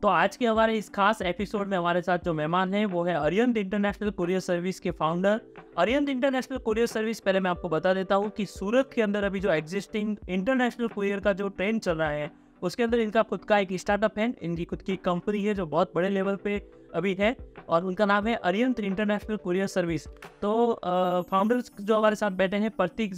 तो आज के हमारे इस खास एपिसोड में हमारे साथ जो मेहमान हैं वो है अरिहंत इंटरनेशनल कुरियर सर्विस के founder. Arihant international courier service, पहले मैं आपको बता देता हूँ कि सूरत के अंदर अभी जो एग्जिस्टिंग इंटरनेशनल कुरियर का जो ट्रेंड चल रहा है उसके अंदर इनका खुद का एक स्टार्टअप है, इनकी खुद की कंपनी है जो बहुत बड़े लेवल पे अभी है और उनका नाम है अरिहंत इंटरनेशनल कुरियर सर्विस। तो फाउंडर्स जो हमारे साथ बैठे हैं प्रतीक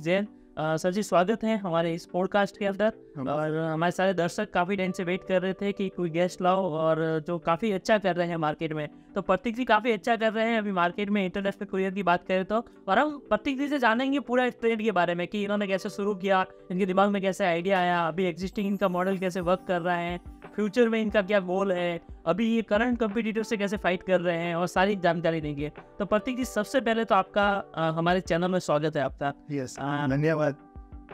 जैन। सर जी, स्वागत है हमारे इस पॉडकास्ट के अंदर। और हमारे सारे दर्शक काफ़ी टाइम से वेट कर रहे थे कि कोई गेस्ट लाओ और जो काफ़ी अच्छा कर रहे हैं मार्केट में। तो प्रतीक जी काफ़ी अच्छा कर रहे हैं अभी मार्केट में इंटरनेशनल कुरियर की बात करें तो। और हम प्रतीक जी से जानेंगे पूरा इस ट्रेंड के बारे में कि इन्होंने कैसे शुरू किया, इनके दिमाग में कैसे आइडिया आया, अभी एग्जिस्टिंग इनका मॉडल कैसे वर्क कर रहा है, फ्यूचर में इनका क्या गोल है, अभी ये करंट कॉम्पिटिटर से कैसे फाइट कर रहे हैं और सारी जानकारी देंगे। तो प्रतीक जी, सबसे पहले तो आपका हमारे चैनल में स्वागत है आपका। यस, धन्यवाद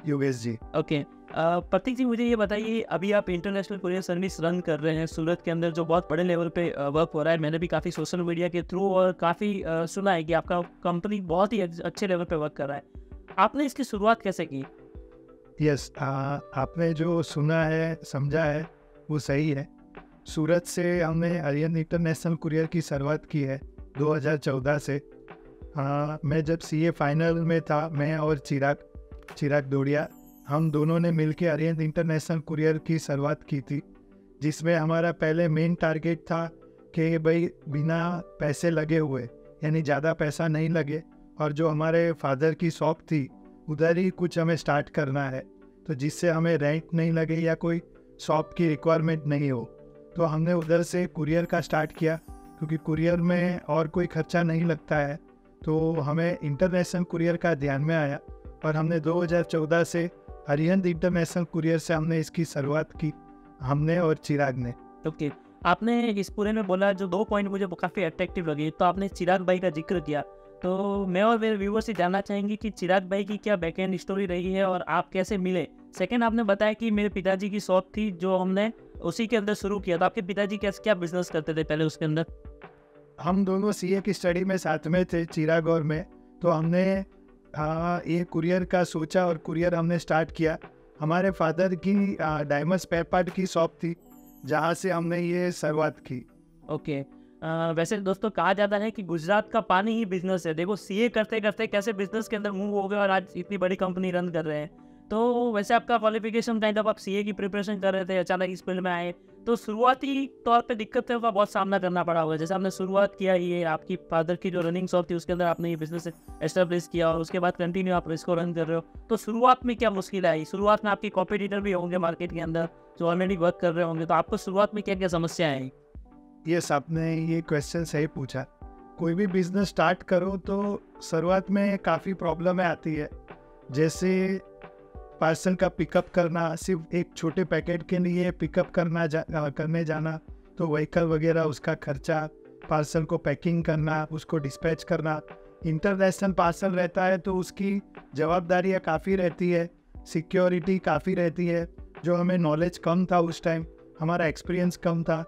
योगेश जी। ओके, प्रतीक जी मुझे ये बताइए, अभी आप इंटरनेशनल कुरियर सर्विस रन कर रहे हैं सूरत के अंदर जो बहुत बड़े लेवल पे वर्क हो रहा है। मैंने भी काफ़ी सोशल मीडिया के थ्रू और काफ़ी सुना है कि आपका कंपनी बहुत ही अच्छे लेवल पे वर्क कर रहा है। आपने इसकी शुरुआत कैसे की? यस, आपने जो सुना है, समझा है, वो सही है। सूरत से हमने अरिहंत इंटरनेशनल कुरियर की शुरुआत की है 2014 से। मैं जब सीए फाइनल में था, मैं और चिराग डोडिया, हम दोनों ने मिलकर अरिहंत इंटरनेशनल कुरियर की शुरुआत की थी, जिसमें हमारा पहले मेन टारगेट था कि भाई बिना पैसे लगे हुए, यानी ज़्यादा पैसा नहीं लगे, और जो हमारे फादर की शॉप थी उधर ही कुछ हमें स्टार्ट करना है, तो जिससे हमें रेंट नहीं लगे या कोई शॉप की रिक्वायरमेंट नहीं हो। तो हमने उधर से कुरियर का स्टार्ट किया, क्योंकि कुरियर में और कोई खर्चा नहीं लगता है। तो हमें इंटरनेशनल कुरियर का ध्यान में आया और हमने 2014 से अरिहंत इंटरनेशनल कुरियर से हमने इसकी शुरुआत की, हमने और चिराग ने। ओके, आपने इस पूरे में बोला जो 2 पॉइंट मुझे काफ़ी अट्रैक्टिव लगे। तो आपने चिराग भाई का जिक्र किया, तो मैं और मेरे व्यूअर्स से जानना चाहेंगे कि चिराग भाई की क्या बैकएंड स्टोरी रही है और आप कैसे मिले। सेकंड, आपने बताया कि मेरे पिताजी की शॉप थी जो हमने उसी के अंदर शुरू किया। तो आपके पिताजी क्या बिजनेस करते थे पहले उसके अंदर? हम दोनों सीए की स्टडी में साथ में थे, चिराग और मैं। तो हमने ये कुरियर का सोचा और कुरियर हमने स्टार्ट किया। हमारे फादर की डायमंड स्पेयर पार्ट की शॉप थी, जहाँ से हमने ये शुरुआत की। ओके, वैसे दोस्तों कहा जाता है कि गुजरात का पानी ही बिजनेस है। देखो, सीए करते करते कैसे बिजनेस के अंदर मूव हो गए और आज इतनी बड़ी कंपनी रन कर रहे हैं। तो वैसे आपका क्वालिफिकेशन काइंड ऑफ, आप सीए की प्रिपरेशन कर रहे थे, अचानक इस फील्ड में आए, तो शुरुआती तौर पे दिक्कतों का बहुत सामना करना पड़ा होगा। जैसे आपने शुरुआत किया, ये आपकी फादर की जो रनिंग शॉप थी उसके अंदर आपने ये बिजनेस एस्टेब्लिश किया और उसके बाद कंटिन्यू आप इसको रन कर रहे हो। तो शुरुआत में क्या मुश्किल आई? शुरुआत में आपके कॉम्पिटिटर भी होंगे मार्केट के अंदर जो ऑलरेडी वर्क कर रहे होंगे, तो आपको शुरुआत में क्या क्या समस्या आई? यस, आपने ये क्वेश्चन सही पूछा। कोई भी बिजनेस स्टार्ट करो तो शुरुआत में काफ़ी प्रॉब्लम आती है। जैसे पार्सल का पिकअप करना, सिर्फ एक छोटे पैकेट के लिए पिकअप करने जाना, तो व्हीकल वगैरह उसका खर्चा, पार्सल को पैकिंग करना, उसको डिस्पैच करना। इंटरनेशनल पार्सल रहता है तो उसकी जवाबदारियाँ काफ़ी रहती है, सिक्योरिटी काफ़ी रहती है, जो हमें नॉलेज कम था उस टाइम, हमारा एक्सपीरियंस कम था,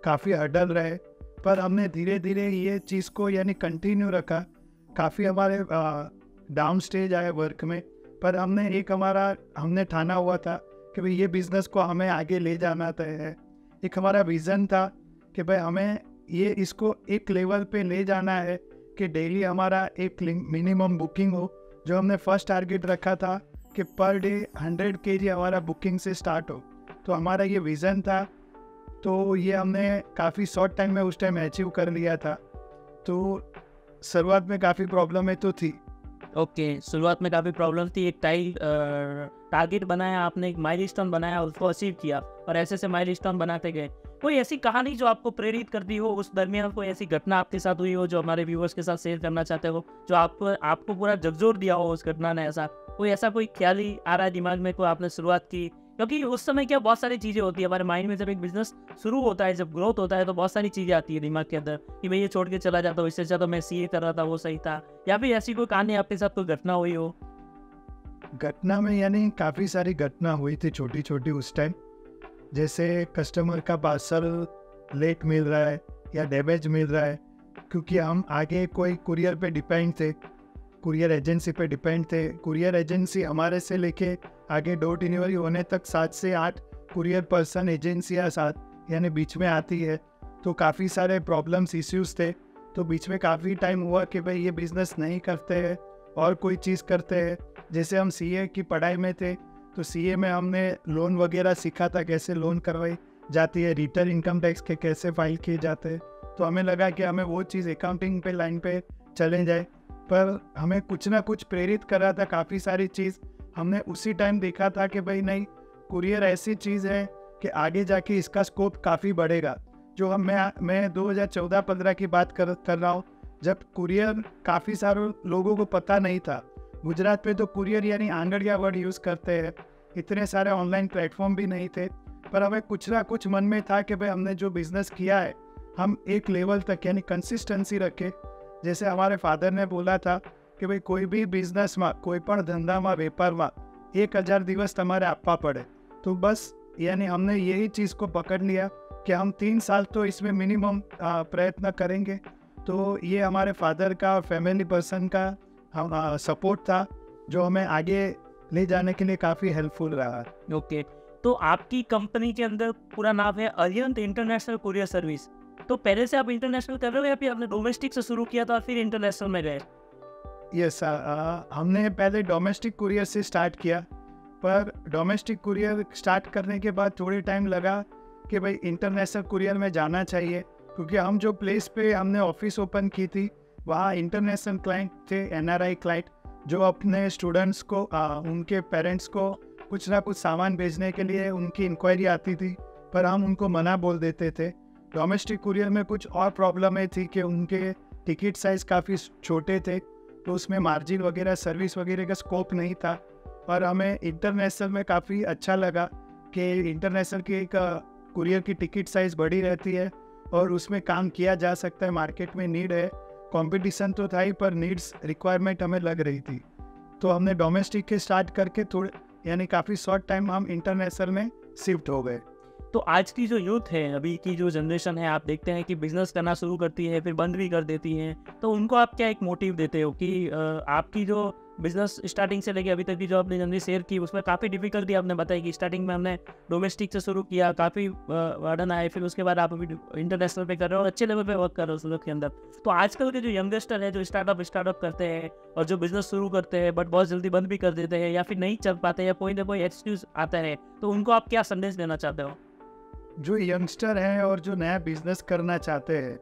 काफ़ी हर्डल रहे। पर हमने धीरे धीरे ये चीज़ को यानी कंटिन्यू रखा। काफ़ी हमारे डाउन स्टेज आए वर्क में, पर हमने ठाना हुआ था कि भाई ये बिज़नेस को हमें आगे ले जाना है। एक हमारा विज़न था कि भाई हमें इसको एक लेवल पे ले जाना है कि डेली हमारा एक मिनिमम बुकिंग हो। जो हमने फर्स्ट टारगेट रखा था कि पर डे 100 kg हमारा बुकिंग से स्टार्ट हो, तो हमारा ये विज़न था। तो ये हमने काफ़ी शॉर्ट टाइम में उस टाइम अचीव कर लिया था। तो शुरुआत में काफ़ी प्रॉब्लम तो थी। ओके, शुरुआत में काफ़ी प्रॉब्लम थी। एक टारगेट बनाया आपने, एक माइलस्टोन बनाया, उसको अचीव किया और ऐसे माइलस्टोन बनाते गए। कोई ऐसी कहानी जो आपको प्रेरित करती हो, उस दरमियान कोई ऐसी घटना आपके साथ हुई हो जो हमारे व्यूअर्स के साथ शेयर करना चाहते हो, जो आपको पूरा झकझोर दिया हो उस घटना ने? ऐसा कोई ख्याल ही आ रहा है दिमाग में, कोई आपने शुरुआत की? क्योंकि उस समय क्या बहुत सारी चीज़ें होती है हमारे माइंड में। जब एक बिजनेस शुरू होता है, जब ग्रोथ होता है, तो बहुत सारी चीज़ें आती है दिमाग के अंदर कि मैं ये छोड़ के चला जाता हूँ, इससे अच्छा तो मैं सीए कर रहा था, वो सही था। या फिर ऐसी कोई कहानी आपके साथ कोई घटना हुई हो? घटना में यानी काफ़ी सारी घटना हुई थी छोटी छोटी उस टाइम। जैसे कस्टमर का पार्सल लेट मिल रहा है या डैमेज मिल रहा है, क्योंकि हम आगे कोई कुरियर पे डिपेंड थे, कुरियर एजेंसी पे डिपेंड थे। कुरियर एजेंसी हमारे से लेके आगे डोर डिलीवरी होने तक 7 से 8 कुरियर पर्सन एजेंसियाँ साथ यानी बीच में आती है, तो काफ़ी सारे प्रॉब्लम्स इश्यूज थे। तो बीच में काफ़ी टाइम हुआ कि भाई ये बिज़नेस नहीं करते हैं और कोई चीज़ करते हैं। जैसे हम सीए की पढ़ाई में थे, तो सीए में हमने लोन वगैरह सीखा था, कैसे लोन करवाई जाती है, रिटर्न इनकम टैक्स के कैसे फाइल किए जाते हैं। तो हमें लगा कि हमें वो चीज़ अकाउंटिंग पे लाइन पे चले जाए, पर हमें कुछ ना कुछ प्रेरित कर रहा था। काफ़ी सारी चीज़ हमने उसी टाइम देखा था कि भाई नहीं, कुरियर ऐसी चीज़ है कि आगे जाके इसका स्कोप काफ़ी बढ़ेगा। जो मैं 2014-15 की बात कर रहा हूँ, जब कुरियर काफ़ी सारे लोगों को पता नहीं था। गुजरात में तो कुरियर यानी आंगड़िया वर्ड यूज़ करते हैं, इतने सारे ऑनलाइन प्लेटफॉर्म भी नहीं थे। पर हमें कुछ ना कुछ मन में था कि भाई हमने जो बिज़नेस किया है, हम एक लेवल तक यानी कंसिस्टेंसी रखें। जैसे हमारे फादर ने बोला था कि भाई कोई भी बिजनेस में, कोई पण धंधा में, व्यापार में 1000 दिवस તમારે આપવા પડે। तो बस यानी हमने यही चीज़ को पकड़ लिया कि हम 3 साल तो इसमें मिनिमम प्रयत्न करेंगे। तो ये हमारे फादर का और फैमिली पर्सन का हम सपोर्ट था, जो हमें आगे ले जाने के लिए काफ़ी हेल्पफुल रहा। ओके, तो आपकी कंपनी के अंदर पूरा नाम है अरिहंत इंटरनेशनल कुरियर सर्विस। तो पहले से आप इंटरनेशनल कर रहे हो या फिर आपने डोमेस्टिक से शुरू किया था और फिर इंटरनेशनल में गए? यस, हमने पहले डोमेस्टिक कुरियर से स्टार्ट किया, पर डोमेस्टिक कुरियर स्टार्ट करने के बाद थोड़ी टाइम लगा कि भाई इंटरनेशनल कुरियर में जाना चाहिए, क्योंकि हम जो प्लेस पे हमने ऑफिस ओपन की थी, वहाँ इंटरनेशनल क्लाइंट थे, एनआरआई क्लाइंट, जो अपने स्टूडेंट्स को, उनके पेरेंट्स को कुछ ना कुछ सामान भेजने के लिए उनकी इंक्वायरी आती थी, पर हम उनको मना बोल देते थे। डोमेस्टिक कुरियर में कुछ और प्रॉब्लमें थी कि उनके टिकट साइज़ काफ़ी छोटे थे, तो उसमें मार्जिन वगैरह, सर्विस वगैरह का स्कोप नहीं था। और हमें इंटरनेशनल में काफ़ी अच्छा लगा कि इंटरनेशनल की एक कुरियर की टिकट साइज़ बड़ी रहती है और उसमें काम किया जा सकता है। मार्केट में नीड है, कंपटीशन तो था ही, पर नीड्स रिक्वायरमेंट हमें लग रही थी। तो हमने डोमेस्टिक के स्टार्ट करके थोड़े यानी काफ़ी शॉर्ट टाइम हम इंटरनेशनल में शिफ्ट हो गए। तो आज की जो यूथ है, अभी की जो जनरेशन है, आप देखते हैं कि बिजनेस करना शुरू करती है, फिर बंद भी कर देती है। तो उनको आप क्या एक मोटिव देते हो कि आपकी जो बिजनेस स्टार्टिंग से लेके अभी तक की जो आपने जर्नी शेयर की, उसमें काफ़ी डिफिकल्टी आपने बताई कि स्टार्टिंग में हमने डोमेस्टिक से शुरू किया, काफ़ी वर्डन आए, फिर उसके बाद आप अभी इंटरनेशनल पे कर रहे हो और अच्छे लेवल पे वर्क कर रहे हो सूरत के अंदर। तो आजकल के जो यंगस्टर है, जो स्टार्टअप करते हैं और जो बिजनेस शुरू करते हैं बट बहुत जल्दी बंद भी कर देते हैं या फिर नहीं चल पाते या कोई ना कोई एक्सक्यूज आता है, तो उनको आप क्या संदेश देना चाहते हो? जो यंगस्टर हैं और जो नया बिजनेस करना चाहते हैं,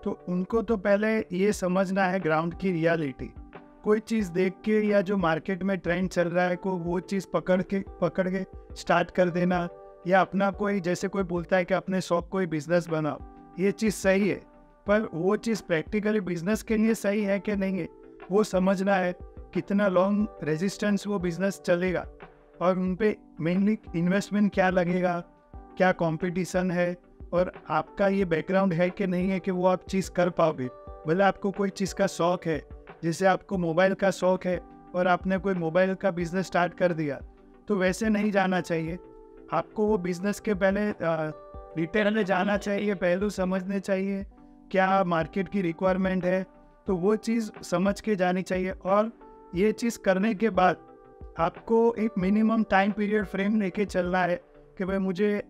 तो उनको तो पहले ये समझना है ग्राउंड की रियलिटी। कोई चीज़ देख के या जो मार्केट में ट्रेंड चल रहा है को वो चीज़ पकड़ के स्टार्ट कर देना, या अपना कोई, जैसे कोई बोलता है कि अपने शौक कोई बिजनेस बनाओ, ये चीज़ सही है, पर वो चीज़ प्रैक्टिकली बिजनेस के लिए सही है कि नहीं है, वो समझना है। कितना लॉन्ग रेजिस्टेंस वो बिजनेस चलेगा और उन पे मेनली इन्वेस्टमेंट क्या लगेगा, क्या कंपटीशन है, और आपका ये बैकग्राउंड है कि नहीं है कि वो आप चीज़ कर पाओगे। भले आपको कोई चीज़ का शौक है, जैसे आपको मोबाइल का शौक है और आपने कोई मोबाइल का बिजनेस स्टार्ट कर दिया, तो वैसे नहीं जाना चाहिए। आपको वो बिजनेस के पहले डिटेल में जाना चाहिए, पहलू समझने चाहिए, क्या मार्केट की रिक्वायरमेंट है, तो वो चीज़ समझ के जानी चाहिए। और ये चीज़ करने के बाद आपको एक मिनिमम टाइम पीरियड फ्रेम लेके चलना है कि भाई मुझे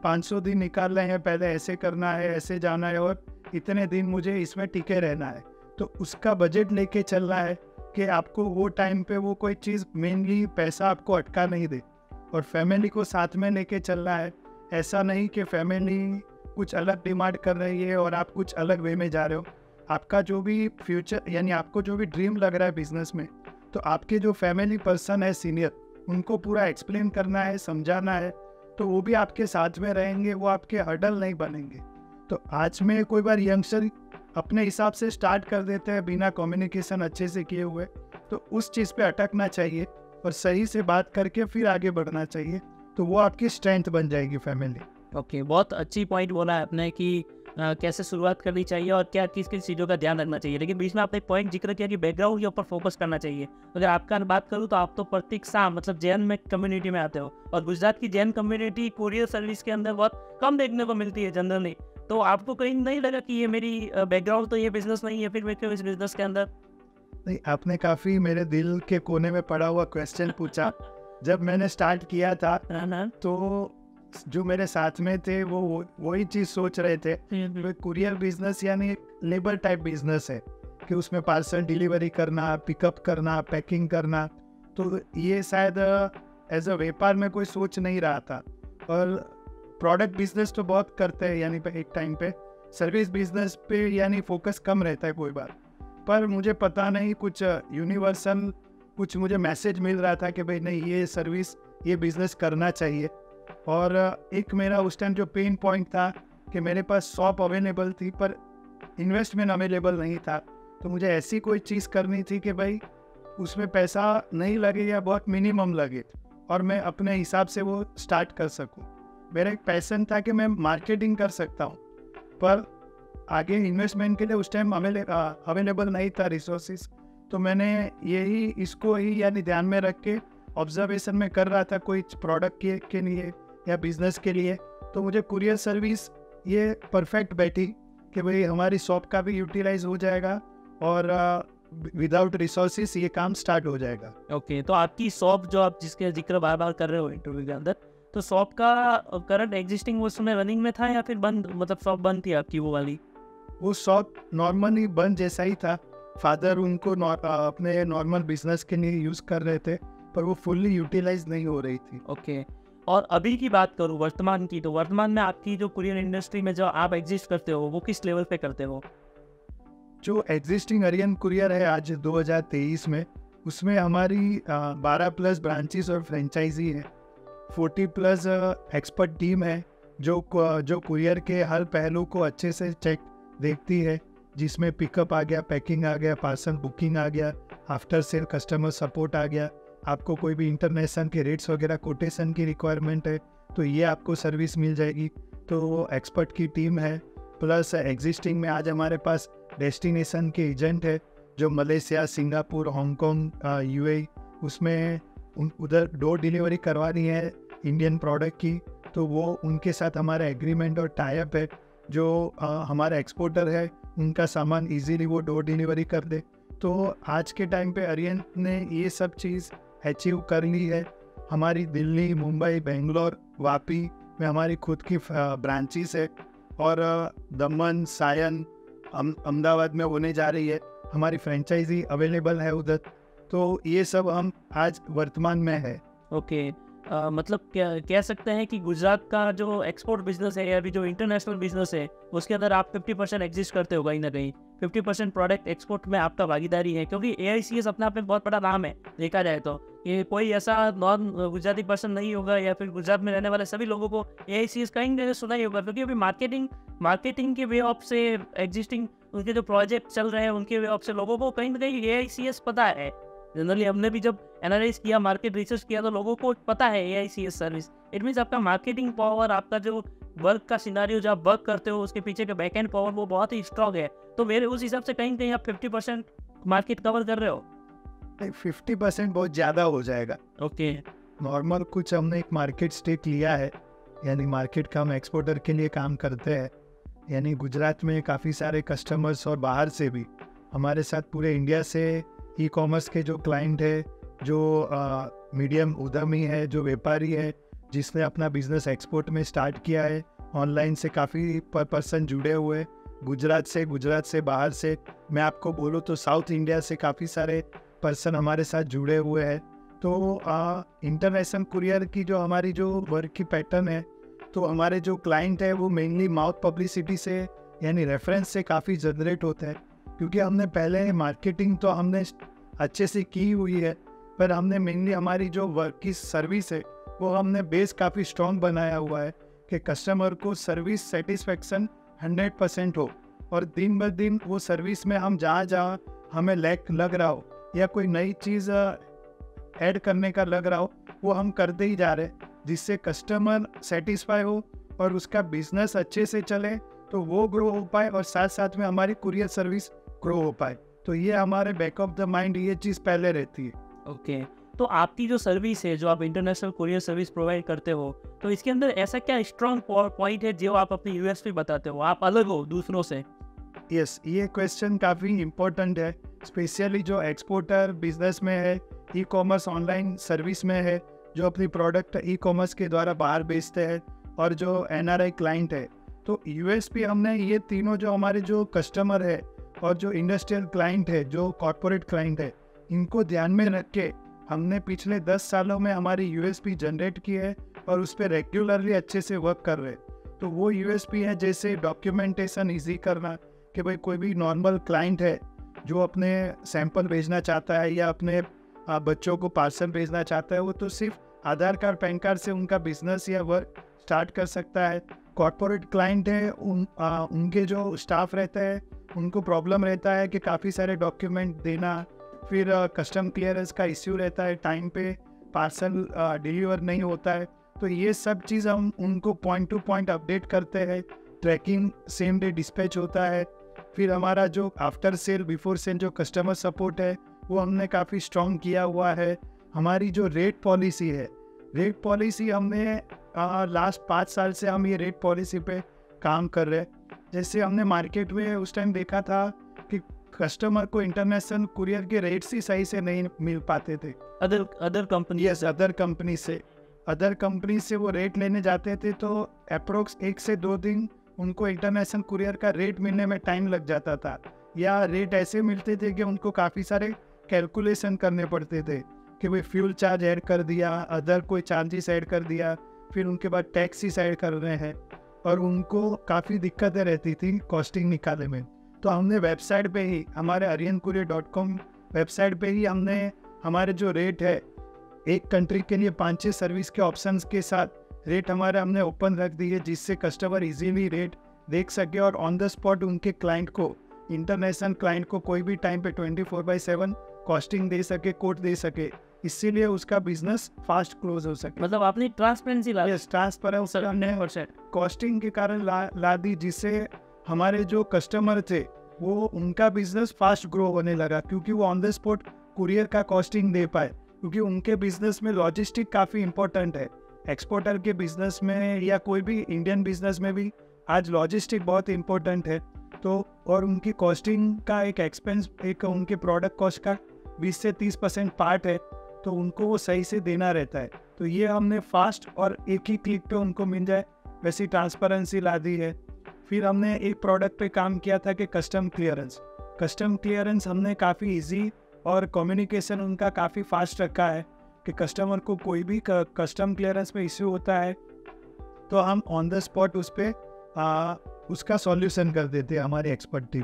500 दिन निकालने हैं, पहले ऐसे करना है, ऐसे जाना है, और इतने दिन मुझे इसमें टिके रहना है। तो उसका बजट लेके चलना है कि आपको वो टाइम पे वो कोई चीज़, मेनली पैसा आपको अटका नहीं दे, और फैमिली को साथ में लेके चलना है। ऐसा नहीं कि फैमिली कुछ अलग डिमांड कर रही है और आप कुछ अलग वे में जा रहे हो। आपका जो भी फ्यूचर, यानी आपको जो भी ड्रीम लग रहा है बिजनेस में, तो आपके जो फैमिली पर्सन है सीनियर, उनको पूरा एक्सप्लेन करना है, समझाना है, तो वो भी आपके साथ में रहेंगे, वो आपके हर्डल नहीं बनेंगे। तो आज में कोई बार यंगस्टर अपने हिसाब से स्टार्ट कर देते हैं बिना कम्युनिकेशन अच्छे से किए हुए, तो उस चीज़ पे अटकना चाहिए और सही से बात करके फिर आगे बढ़ना चाहिए, तो वो आपकी स्ट्रेंथ बन जाएगी फैमिली। ओके, बहुत अच्छी पॉइंट बोला है आपने कि कैसे शुरुआत करनी चाहिए और क्या किस किस चीज़ों का ध्यान रखना चाहिए। लेकिन बीच में आपने एक पॉइंट जिक्र किया कि बैकग्राउंड के ऊपर फोकस करना चाहिए। अगर आपका बात करूँ तो आप तो प्रतीक्षा मतलब जैन में कम्युनिटी में आते हो, और गुजरात की जैन कम्युनिटी कुरियर सर्विस के अंदर बहुत कम देखने को मिलती है जनरली। तो आपको कहीं नहीं लगा कि ये मेरी बैकग्राउंड तो ये बिजनेस नहीं है, फिर मैं क्यों इस बिजनेस के अंदर? नहीं, आपने काफ़ी मेरे दिल के कोने में पड़ा हुआ क्वेश्चन पूछा। जब मैंने स्टार्ट किया था तो जो मेरे साथ में थे वो वही चीज़ सोच रहे थे। कुरियर बिजनेस यानी लेबर टाइप बिजनेस है कि उसमें पार्सल डिलीवरी करना, पिकअप करना, पैकिंग करना, तो ये शायद एज अ व्यापार में कोई सोच नहीं रहा था। और प्रोडक्ट बिजनेस तो बहुत करते हैं, यानी एक टाइम पे सर्विस बिजनेस पे यानी फोकस कम रहता है कोई बार। पर मुझे पता नहीं, कुछ यूनिवर्सल कुछ मुझे मैसेज मिल रहा था कि भाई नहीं, ये सर्विस, ये बिजनेस करना चाहिए। और एक मेरा उस टाइम जो पेन पॉइंट था कि मेरे पास शॉप अवेलेबल थी पर इन्वेस्टमेंट अवेलेबल नहीं था, तो मुझे ऐसी कोई चीज़ करनी थी कि भाई उसमें पैसा नहीं लगे या बहुत मिनिमम लगे और मैं अपने हिसाब से वो स्टार्ट कर सकूं। मेरा एक पैशन था कि मैं मार्केटिंग कर सकता हूं, पर आगे इन्वेस्टमेंट के लिए उस टाइम अवेलेबल नहीं था रिसोर्सेज। तो मैंने यही इसको ही यानी ध्यान में रख के ऑब्जर्वेशन में कर रहा था कोई प्रोडक्ट के लिए या बिजनेस के लिए। तो मुझे कुरियर सर्विस ये परफेक्ट बैठी कि भाई हमारी शॉप का भी यूटिलाइज हो जाएगा और विदाउट रिसोर्सेस ये काम स्टार्ट हो जाएगा। ओके, तो आपकी शॉप जो आप जिसके जिक्र बार बार कर रहे हो इंटरव्यू के अंदर, तो शॉप का करंट एग्जिस्टिंग उस समय रनिंग में था या फिर बंद, मतलब शॉप बंद थी आपकी वो वाली? वो शॉप नॉर्मली बंद जैसा ही था। फादर उनको अपने नॉर्मल बिजनेस के लिए यूज़ कर रहे थे, पर वो फुल्ली यूटिलाइज नहीं हो रही थी। ओके, और अभी की बात करूँ वर्तमान की, तो वर्तमान में आपकी जो कुरियर इंडस्ट्री में जो आप एग्जिस्ट करते हो वो किस लेवल पे करते हो? जो एग्जिस्टिंग आर्यन कुरियर है आज 2023 में, उसमें हमारी 12+ ब्रांचेस और फ्रेंचाइजी है, 40+ एक्सपर्ट टीम है जो कुरियर के हर पहलू को अच्छे से देखती है, जिसमें पिकअप आ गया, पैकिंग आ गया, पार्सल बुकिंग आ गया, आफ्टर सेल कस्टमर सपोर्ट आ गया। आपको कोई भी इंटरनेशनल के रेट्स वगैरह कोटेशन की रिक्वायरमेंट है तो ये आपको सर्विस मिल जाएगी। तो वो एक्सपर्ट की टीम है। प्लस एग्जिस्टिंग में आज हमारे पास डेस्टिनेशन के एजेंट है जो मलेशिया, सिंगापुर, हांगकॉन्ग, यूएई, उसमें उधर डोर डिलीवरी करवानी है इंडियन प्रोडक्ट की, तो वो उनके साथ हमारा एग्रीमेंट और टाइप है। जो हमारा एक्सपोर्टर है उनका सामान इजीली वो डोर डिलीवरी कर दे। तो आज के टाइम पे आर्यन ने ये सब चीज़ अचीव कर ली है। हमारी दिल्ली, मुंबई, बेंगलोर, वापी में हमारी खुद की ब्रांचेस है और दमन, सायन, अहमदाबाद में होने जा रही है। हमारी फ्रेंचाइजी अवेलेबल है उधर। तो ये सब हम आज वर्तमान में है। ओके, मतलब क्या कह सकते हैं कि गुजरात का जो एक्सपोर्ट बिजनेस है या अभी जो इंटरनेशनल बिजनेस है उसके अंदर आप 50% एग्जिस्ट करते हो कहीं ना कहीं, 50% प्रोडक्ट एक्सपोर्ट में आपका भागीदारी है, क्योंकि AICS अपने आप में बहुत बड़ा नाम है देखा जाए तो। ये कोई ऐसा नॉन गुजराती पर्सन नहीं होगा या फिर गुजरात में रहने वाले सभी लोगों को AICS कहीं ना सुना ही होगा, क्योंकि अभी मार्केटिंग के वे ऑफ से एग्जिस्टिंग उनके जो प्रोजेक्ट चल रहे हैं उनके वे ऑफ से लोगों को कहीं ना कहीं AICS पता है। जनरली हमने भी जब एनालाइज किया, मार्केट रिसर्च किया, तो लोगों को पता है AICS सर्विस। इट मीन्स आपका मार्केटिंग पावर, आपका जो वर्क का सिनारियो जो आप वर्क करते हो उसके पीछे का बैक एंड पावर वो बहुत ही स्ट्रॉन्ग है। तो मेरे उस हिसाब से कहीं कहीं आप 50% मार्केट कवर कर रहे हो। 50% बहुत ज़्यादा हो जाएगा। ओके, नॉर्मल कुछ हमने एक मार्केट स्टेक लिया है, यानी मार्केट का हम एक्सपोर्टर के लिए काम करते हैं। यानी गुजरात में काफ़ी सारे कस्टमर्स और बाहर से भी हमारे साथ पूरे इंडिया से ई कॉमर्स के जो क्लाइंट है, जो मीडियम उद्यमी है, जो व्यापारी है जिसने अपना बिजनेस एक्सपोर्ट में स्टार्ट किया है, ऑनलाइन से काफ़ी पर्सन जुड़े हुए, गुजरात से बाहर से। मैं आपको बोलूँ तो साउथ इंडिया से काफ़ी सारे पर्सन हमारे साथ जुड़े हुए हैं। तो इंटरनेशनल कुरियर की जो हमारी जो वर्क की पैटर्न है, तो हमारे जो क्लाइंट है वो मेनली माउथ पब्लिसिटी से यानी रेफरेंस से काफ़ी जनरेट होता है, क्योंकि हमने पहले मार्केटिंग तो हमने अच्छे से की हुई है, पर हमने मेनली हमारी जो वर्क की सर्विस है वो हमने बेस काफ़ी स्ट्रॉन्ग बनाया हुआ है कि कस्टमर को सर्विस सेटिस्फेक्शन 100% हो, और दिन ब दिन वो सर्विस में हम जहाँ हमें लैक लग रहा हो या कोई नई चीज़ ऐड करने का लग रहा हो वो हम करते ही जा रहे हैं, जिससे कस्टमर सेटिस्फाई हो और उसका बिजनेस अच्छे से चले, तो वो ग्रो हो पाए और साथ साथ में हमारी कुरियर सर्विस ग्रो हो पाए। तो ये हमारे बैक ऑफ द माइंड ये चीज़ पहले रहती है। ओके, तो आपकी जो सर्विस है, जो आप इंटरनेशनल कुरियर सर्विस प्रोवाइड करते हो, तो इसके अंदर ऐसा क्या स्ट्रॉन्ग पॉइंट है जो आप अपनी USP बताते हो, आप अलग हो दूसरों से? यस, ये क्वेश्चन काफ़ी इम्पोर्टेंट है, स्पेशली जो एक्सपोर्टर बिजनेस में है, ई कॉमर्स ऑनलाइन सर्विस में है, जो अपनी प्रोडक्ट ई कॉमर्स के द्वारा बाहर बेचते हैं, और जो NRI क्लाइंट है। तो यूएसपी हमने ये तीनों जो हमारे जो कस्टमर है और जो इंडस्ट्रियल क्लाइंट है, जो कॉर्पोरेट क्लाइंट है, इनको ध्यान में रख के हमने पिछले 10 सालों में हमारी यूएसपी जनरेट की है और उस पर रेगुलरली अच्छे से वर्क कर रहे हैं। तो वो यूएसपी है जैसे डॉक्यूमेंटेशन ईजी करना, कि भाई कोई भी नॉर्मल क्लाइंट है जो अपने सैंपल भेजना चाहता है या अपने बच्चों को पार्सल भेजना चाहता है, वो तो सिर्फ आधार कार्ड पैन कार्ड से उनका बिजनेस या वर्क स्टार्ट कर सकता है। कॉर्पोरेट क्लाइंट है, उनके जो स्टाफ रहता है उनको प्रॉब्लम रहता है कि काफ़ी सारे डॉक्यूमेंट देना, फिर कस्टम क्लियरेंस का इश्यू रहता है, टाइम पे पार्सल डिलीवर नहीं होता है। तो ये सब चीज़ हम उनको पॉइंट टू पॉइंट अपडेट करते हैं, ट्रैकिंग सेम डे डिस्पैच होता है। फिर हमारा जो आफ्टर सेल बिफोर सेल जो कस्टमर सपोर्ट है वो हमने काफ़ी स्ट्रॉन्ग किया हुआ है। हमारी जो रेट पॉलिसी है, रेट पॉलिसी हमने लास्ट 5 साल से हम ये रेट पॉलिसी पे काम कर रहे हैं। जैसे हमने मार्केट में उस टाइम देखा था कि कस्टमर को इंटरनेशनल कुरियर के रेट्स ही सही से नहीं मिल पाते थे other company. Yes, other company से वो रेट लेने जाते थे तो अप्रोक्स 1 से 2 दिन उनको इंटरनेशनल कुरियर का रेट मिलने में टाइम लग जाता था, या रेट ऐसे मिलते थे कि उनको काफ़ी सारे कैलकुलेशन करने पड़ते थे कि भाई फ्यूल चार्ज ऐड कर दिया, अदर कोई चार्जेस ऐड कर दिया, फिर उनके बाद टैक्सीस ऐड कर रहे हैं, और उनको काफ़ी दिक्कतें रहती थी कॉस्टिंग निकालने में। तो हमने वेबसाइट पे ही, हमारे aryancourier.com वेबसाइट पे ही हमने हमारे जो रेट है, एक कंट्री के लिए 5-6 सर्विस के ऑप्शंस के साथ रेट हमारे हमने ओपन रख दी है, जिससे कस्टमर इजीली रेट देख सके और ऑन द स्पॉट उनके क्लाइंट को, इंटरनेशनल क्लाइंट को कोई भी टाइम पे 24/7 कॉस्टिंग दे सके, कोट दे सके, इसीलिए उसका बिजनेस फास्ट क्लोज हो सके। मतलब आपने ट्रांसपेरेंसी ला ट्रांसपेरेंस हमने कॉस्टिंग के कारण ला दी, जिससे हमारे जो कस्टमर थे वो उनका बिजनेस फास्ट ग्रो होने लगा, क्योंकि वो ऑन द स्पॉट कुरियर का कॉस्टिंग दे पाए, क्योंकि उनके बिजनेस में लॉजिस्टिक काफ़ी इंपॉर्टेंट है। एक्सपोर्टर के बिजनेस में या कोई भी इंडियन बिजनेस में भी आज लॉजिस्टिक बहुत इंपॉर्टेंट है। तो और उनकी कॉस्टिंग का एक एक्सपेंस, एक उनके प्रोडक्ट कॉस्ट का 20 से 30% पार्ट है, तो उनको वो सही से देना रहता है। तो ये हमने फास्ट और एक ही क्लिक पे उनको मिल जाए वैसी ट्रांसपेरेंसी ला दी है। फिर हमने एक प्रोडक्ट पे काम किया था कि कस्टम क्लियरेंस हमने काफ़ी इजी और कम्युनिकेशन उनका काफ़ी फास्ट रखा है कि कस्टमर को कोई भी कस्टम क्लियरेंस में इश्यू होता है तो हम ऑन द स्पॉट उस पर उसका सॉल्यूशन कर देते हैं हमारी एक्सपर्ट टीम।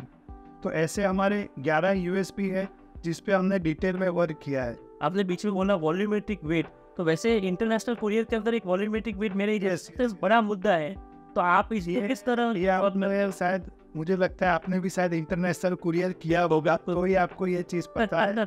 तो ऐसे हमारे 11 यूएसपी है जिस पे हमने डिटेल में वर्क किया है। आपने बीच में बोला वॉल्यूमेट्रिक वेट, तो वैसे इंटरनेशनल कुरियर के अंदर एक वॉल्यूमेट्रिक वेट मेरे जैसे बड़ा मुद्दा है, तो आप इस तरह शायद मुझे लगता है आपने भी शायद इंटरनेशनल कुरियर किया होगा, तो ही आपको ये चीज़ पता है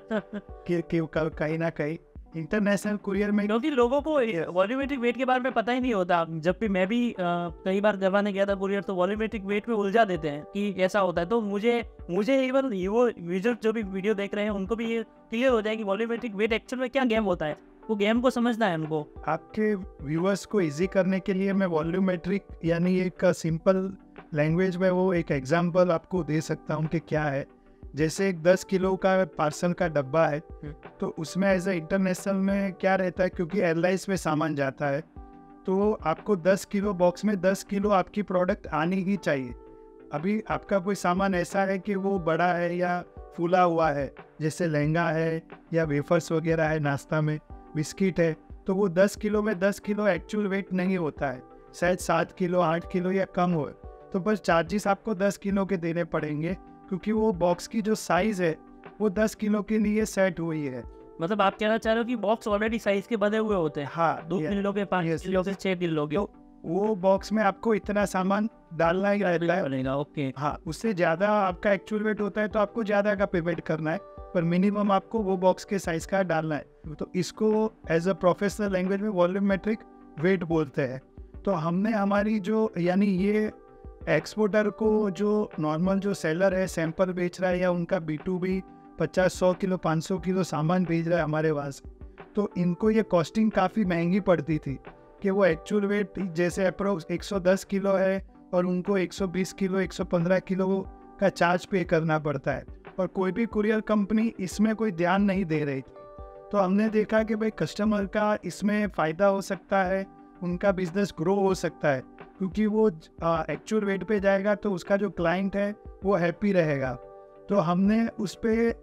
कि कहीं ना कहीं इंटरनेशनल कुरियर में, क्योंकि लोगों को वॉल्यूमेट्रिक वेट के बारे में पता ही नहीं होता। जब भी मैं भी कई बार करवाने गया था कुरियर, तो वॉल्यूमेट्रिक वेट में उलझा देते हैं कि ऐसा होता है। तो मुझे इवन वो यूजर जो भी वीडियो देख रहे हैं उनको भी ये क्लियर हो जाए कि वॉल्यूमेट्रिक वेट एक्चुअल में क्या गेम होता है, वो गेम को समझना है उनको। आपके व्यूअर्स को इजी करने के लिए मैं वॉल्यूमेट्रिक यानी एक सिंपल लैंग्वेज में वो एक एग्जांपल आपको दे सकता हूँ कि क्या है। जैसे एक 10 किलो का पार्सल का डब्बा है, तो उसमें एज ए इंटरनेशनल में क्या रहता है, क्योंकि एयरलाइंस में सामान जाता है तो आपको 10 किलो बॉक्स में 10 किलो आपकी प्रोडक्ट आनी ही चाहिए। अभी आपका कोई सामान ऐसा है कि वो बड़ा है या फूला हुआ है, जैसे लहंगा है या वेफर्स वगैरह है, नाश्ता में बिस्किट है, तो वो 10 किलो में 10 किलो एक्चुअल वेट नहीं होता है, शायद 7 किलो 8 किलो या कम हो, तो बस चार्जेस आपको 10 किलो के देने पड़ेंगे, क्योंकि वो बॉक्स की जो साइज है वो 10 किलो के लिए सेट हुई है। मतलब आप कहना चाह रहे हो कि बॉक्स ऑलरेडी साइज के बने हुए होते हैं। हाँ, 2 किलो के 5 किलो के 6 किलो के, तो वो बॉक्स में आपको इतना सामान डालना ही रहता है। ओके, हाँ, उससे ज़्यादा आपका एक्चुअल वेट होता है तो आपको ज़्यादा का पेमेंट करना है, पर मिनिमम आपको वो बॉक्स के साइज का डालना है। तो इसको एज अ प्रोफेशनल लैंग्वेज में वॉल्यूमेट्रिक वेट बोलते हैं। तो हमने हमारी जो यानी ये एक्सपोर्टर को जो नॉर्मल जो सेलर है सैंपल बेच रहा है या उनका B2B 50-100 किलो 500 किलो सामान भेज रहा है हमारे पास, तो इनको ये कॉस्टिंग काफ़ी महंगी पड़ती थी कि वो एक्चुअल वेट जैसे अप्रोक्स 110 किलो है और उनको 120 किलो 115 किलो का चार्ज पे करना पड़ता है, और कोई भी कुरियर कंपनी इसमें कोई ध्यान नहीं दे रही थी। तो हमने देखा कि भाई कस्टमर का इसमें फ़ायदा हो सकता है, उनका बिजनेस ग्रो हो सकता है, क्योंकि वो एक्चुअल रेट पे जाएगा तो उसका जो क्लाइंट है वो हैप्पी रहेगा। तो हमने उस पर,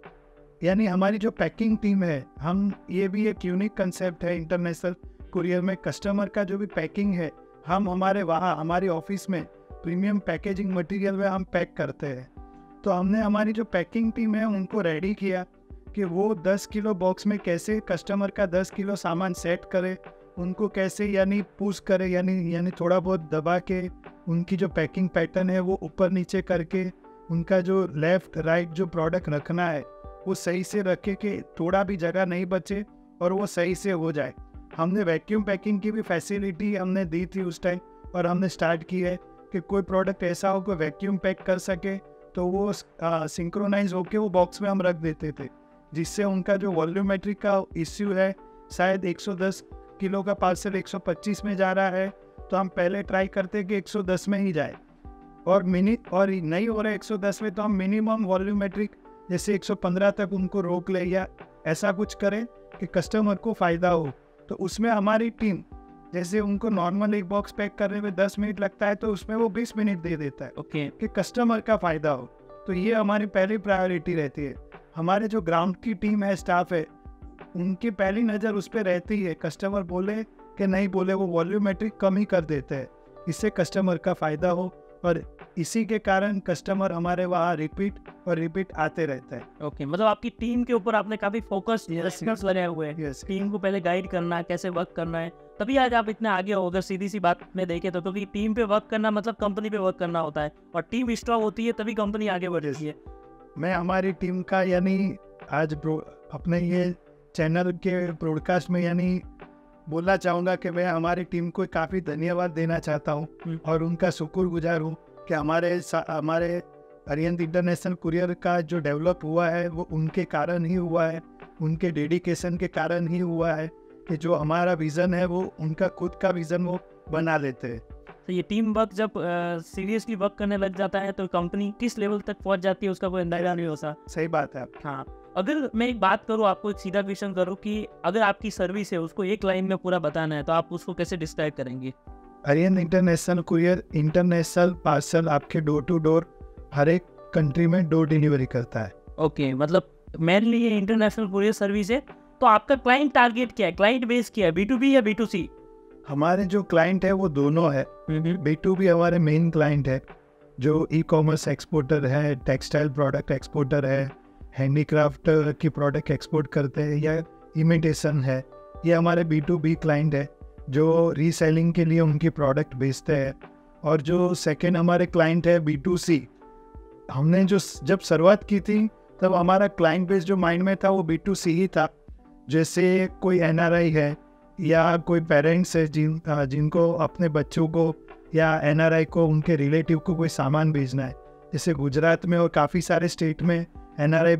यानी हमारी जो पैकिंग टीम है, हम ये भी एक यूनिक कंसेप्ट है इंटरनेशनल कुरियर में, कस्टमर का जो भी पैकिंग है हम हमारे वहाँ हमारी ऑफिस में प्रीमियम पैकेजिंग मटेरियल में हम पैक करते हैं। तो हमने हमारी जो पैकिंग टीम है उनको रेडी किया कि वो 10 किलो बॉक्स में कैसे कस्टमर का 10 किलो सामान सेट करे, उनको कैसे यानी पुश करे, यानी थोड़ा बहुत दबा के उनकी जो पैकिंग पैटर्न है वो ऊपर नीचे करके उनका जो लेफ़्ट राइट जो प्रोडक्ट रखना है वो सही से रखे कि थोड़ा भी जगह नहीं बचे और वो सही से हो जाए। हमने वैक्यूम पैकिंग की भी फैसिलिटी हमने दी थी उस टाइम, और हमने स्टार्ट की है कि कोई प्रोडक्ट ऐसा हो कोई वैक्यूम पैक कर सके तो वो सिंक्रोनाइज होके वो बॉक्स में हम रख देते थे, जिससे उनका जो वॉल्यूमेट्रिक का इश्यू है, शायद 110 किलो का पार्सल 125 में जा रहा है तो हम पहले ट्राई करते कि 110 में ही जाए, और नहीं हो रहा 110 में तो हम मिनिमम वॉल्यूमेट्रिक जैसे 115 तक उनको रोक ले या ऐसा कुछ करें कि कस्टमर को फ़ायदा हो। तो उसमें हमारी टीम जैसे उनको नॉर्मल एक बॉक्स पैक करने में 10 मिनट लगता है तो उसमें वो 20 मिनट दे देता है कि कस्टमर का फ़ायदा हो। तो ये हमारी पहली प्रायोरिटी रहती है। हमारे जो ग्राउंड की टीम है, स्टाफ है, उनकी पहली नज़र उस पर रहती है, कस्टमर बोले कि नहीं बोले वो वॉल्यूमेट्रिक कम ही कर देते हैं, इससे कस्टमर का फ़ायदा हो, और इसी के कारण कस्टमर हमारे वहाँ रिपीट आते रहते हैं। ओके, मतलब आपकी टीम के ऊपर आपने काफी फोकस लगाए हुए हैं। टीम को पहले गाइड करना है, कैसे वर्क करना है, तभी आज आप इतने आगे हो। अगर सीधी सी बात में देखें तो, क्योंकि टीम पे वर्क करना मतलब कंपनी पे वर्क करना होता है, और टीम स्ट्रांग होती है तभी कंपनी आगे बढ़ती है। मैं हमारी टीम का यानी आज अपने ये चैनल के ब्रॉडकास्ट में यानी बोलना चाहूँगा कि मैं हमारी टीम को काफ़ी धन्यवाद देना चाहता हूँ और उनका शुक्रगुजार हूँ कि हमारे अरिहंत इंटरनेशनल कुरियर का जो डेवलप हुआ है वो उनके कारण ही हुआ है, उनके डेडिकेशन के कारण ही हुआ है कि जो हमारा विज़न है वो उनका खुद का विज़न वो बना लेते हैं। तो ये टीम वर्क जब सीरियसली वर्क करने लग जाता है तो कंपनी किस लेवल तक पहुंच जाती है उसका कोई अंदाजा नहीं होता। सही बात है। हाँ, अगर मैं एक बात करूँ, आपको एक सीधा क्वेश्चन करूँ कि अगर आपकी सर्विस है उसको एक लाइन में पूरा बताना है तो आप उसको कैसे डिस्क्राइब करेंगे? Arihant international courier international parcel आपके डोर टू डोर हर एक कंट्री में डोर डिलीवरी करता है। ओके, मतलब मेनली ये इंटरनेशनल कुरियर सर्विस है। तो आपका क्लाइंट टारगेट क्या है, क्लाइंट बेस क्या है, B2B या B2C? हमारे जो क्लाइंट है वो दोनों है। B2B हमारे मेन क्लाइंट है जो ई-कॉमर्स एक्सपोर्टर है, टेक्सटाइल प्रोडक्ट एक्सपोर्टर है, हैंडीक्राफ्ट की प्रोडक्ट एक्सपोर्ट करते हैं या इमिटेशन है, ये हमारे B2B क्लाइंट है जो रीसेलिंग के लिए उनकी प्रोडक्ट बेचते हैं। और जो सेकेंड हमारे क्लाइंट है B2C, हमने जो जब शुरुआत की थी तब हमारा क्लाइंट बेस जो माइंड में था वो B2C ही था। जैसे कोई NRI है या कोई पेरेंट्स है जिनको अपने बच्चों को या NRI को उनके रिलेटिव को कोई सामान भेजना है, जैसे गुजरात में और काफ़ी सारे स्टेट में NRI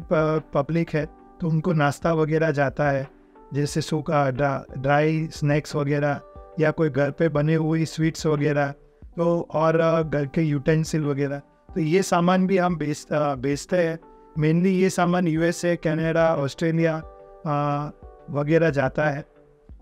पब्लिक है तो उनको नाश्ता वगैरह जाता है, जैसे सूखा ड्राई स्नैक्स वगैरह या कोई घर पे बने हुई स्वीट्स वगैरह, तो और घर के यूटेंसिल वगैरह, तो ये सामान भी हम बेचते हैं। मेनली ये सामान USA, कनाडा, ऑस्ट्रेलिया वगैरह जाता है,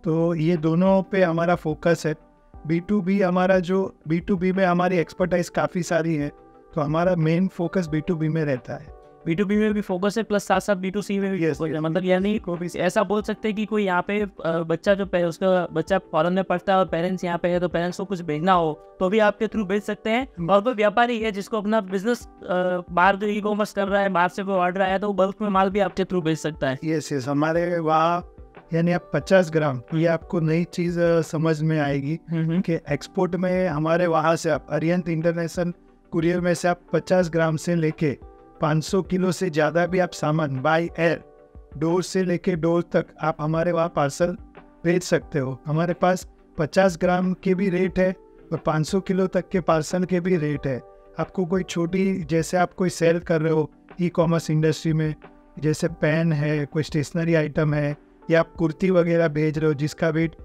तो ये दोनों पे हमारा फोकस है। B2B हमारा जो B2B में हमारी एक्सपर्टाइज काफ़ी सारी है तो हमारा मेन फोकस B2B में रहता है। B2B में भी फोकस है प्लस साथ साथ B2C में भी फोकस है। मतलब यानी ऐसा बोल सकते हैं कि कोई यहाँ पे बच्चा उसका बच्चा फॉरेन में पढ़ता है और पेरेंट्स यहाँ पे है तो पेरेंट्स को कुछ भेजना हो तो भी आपके थ्रू भेज सकते हैं। और कोई व्यापारी है जिसको अपना बिजनेस बाहर जो ई-कॉमर्स कर रहा है, बाहर से कोई ऑर्डर आया तो वो बल्क में माल भी आपके थ्रू भेज सकता है। यस, हमारे वहाँ यानी आप 50 ग्राम, ये आपको नई चीज़ समझ में आएगी कि एक्सपोर्ट में हमारे वहाँ से आप अरिहंत इंटरनेशनल कुरियर में से आप 50 ग्राम से लेके 500 किलो से ज़्यादा भी आप सामान बाय एयर डोर से लेके डोर तक आप हमारे वहाँ पार्सल भेज सकते हो। हमारे पास 50 ग्राम के भी रेट है और 500 किलो तक के पार्सल के भी रेट है। आपको कोई छोटी, जैसे आप कोई सेल कर रहे हो ई-कॉमर्स इंडस्ट्री में, जैसे पेन है, कोई स्टेशनरी आइटम है, या आप कुर्ती वगैरह भेज रहे हो जिसका वेट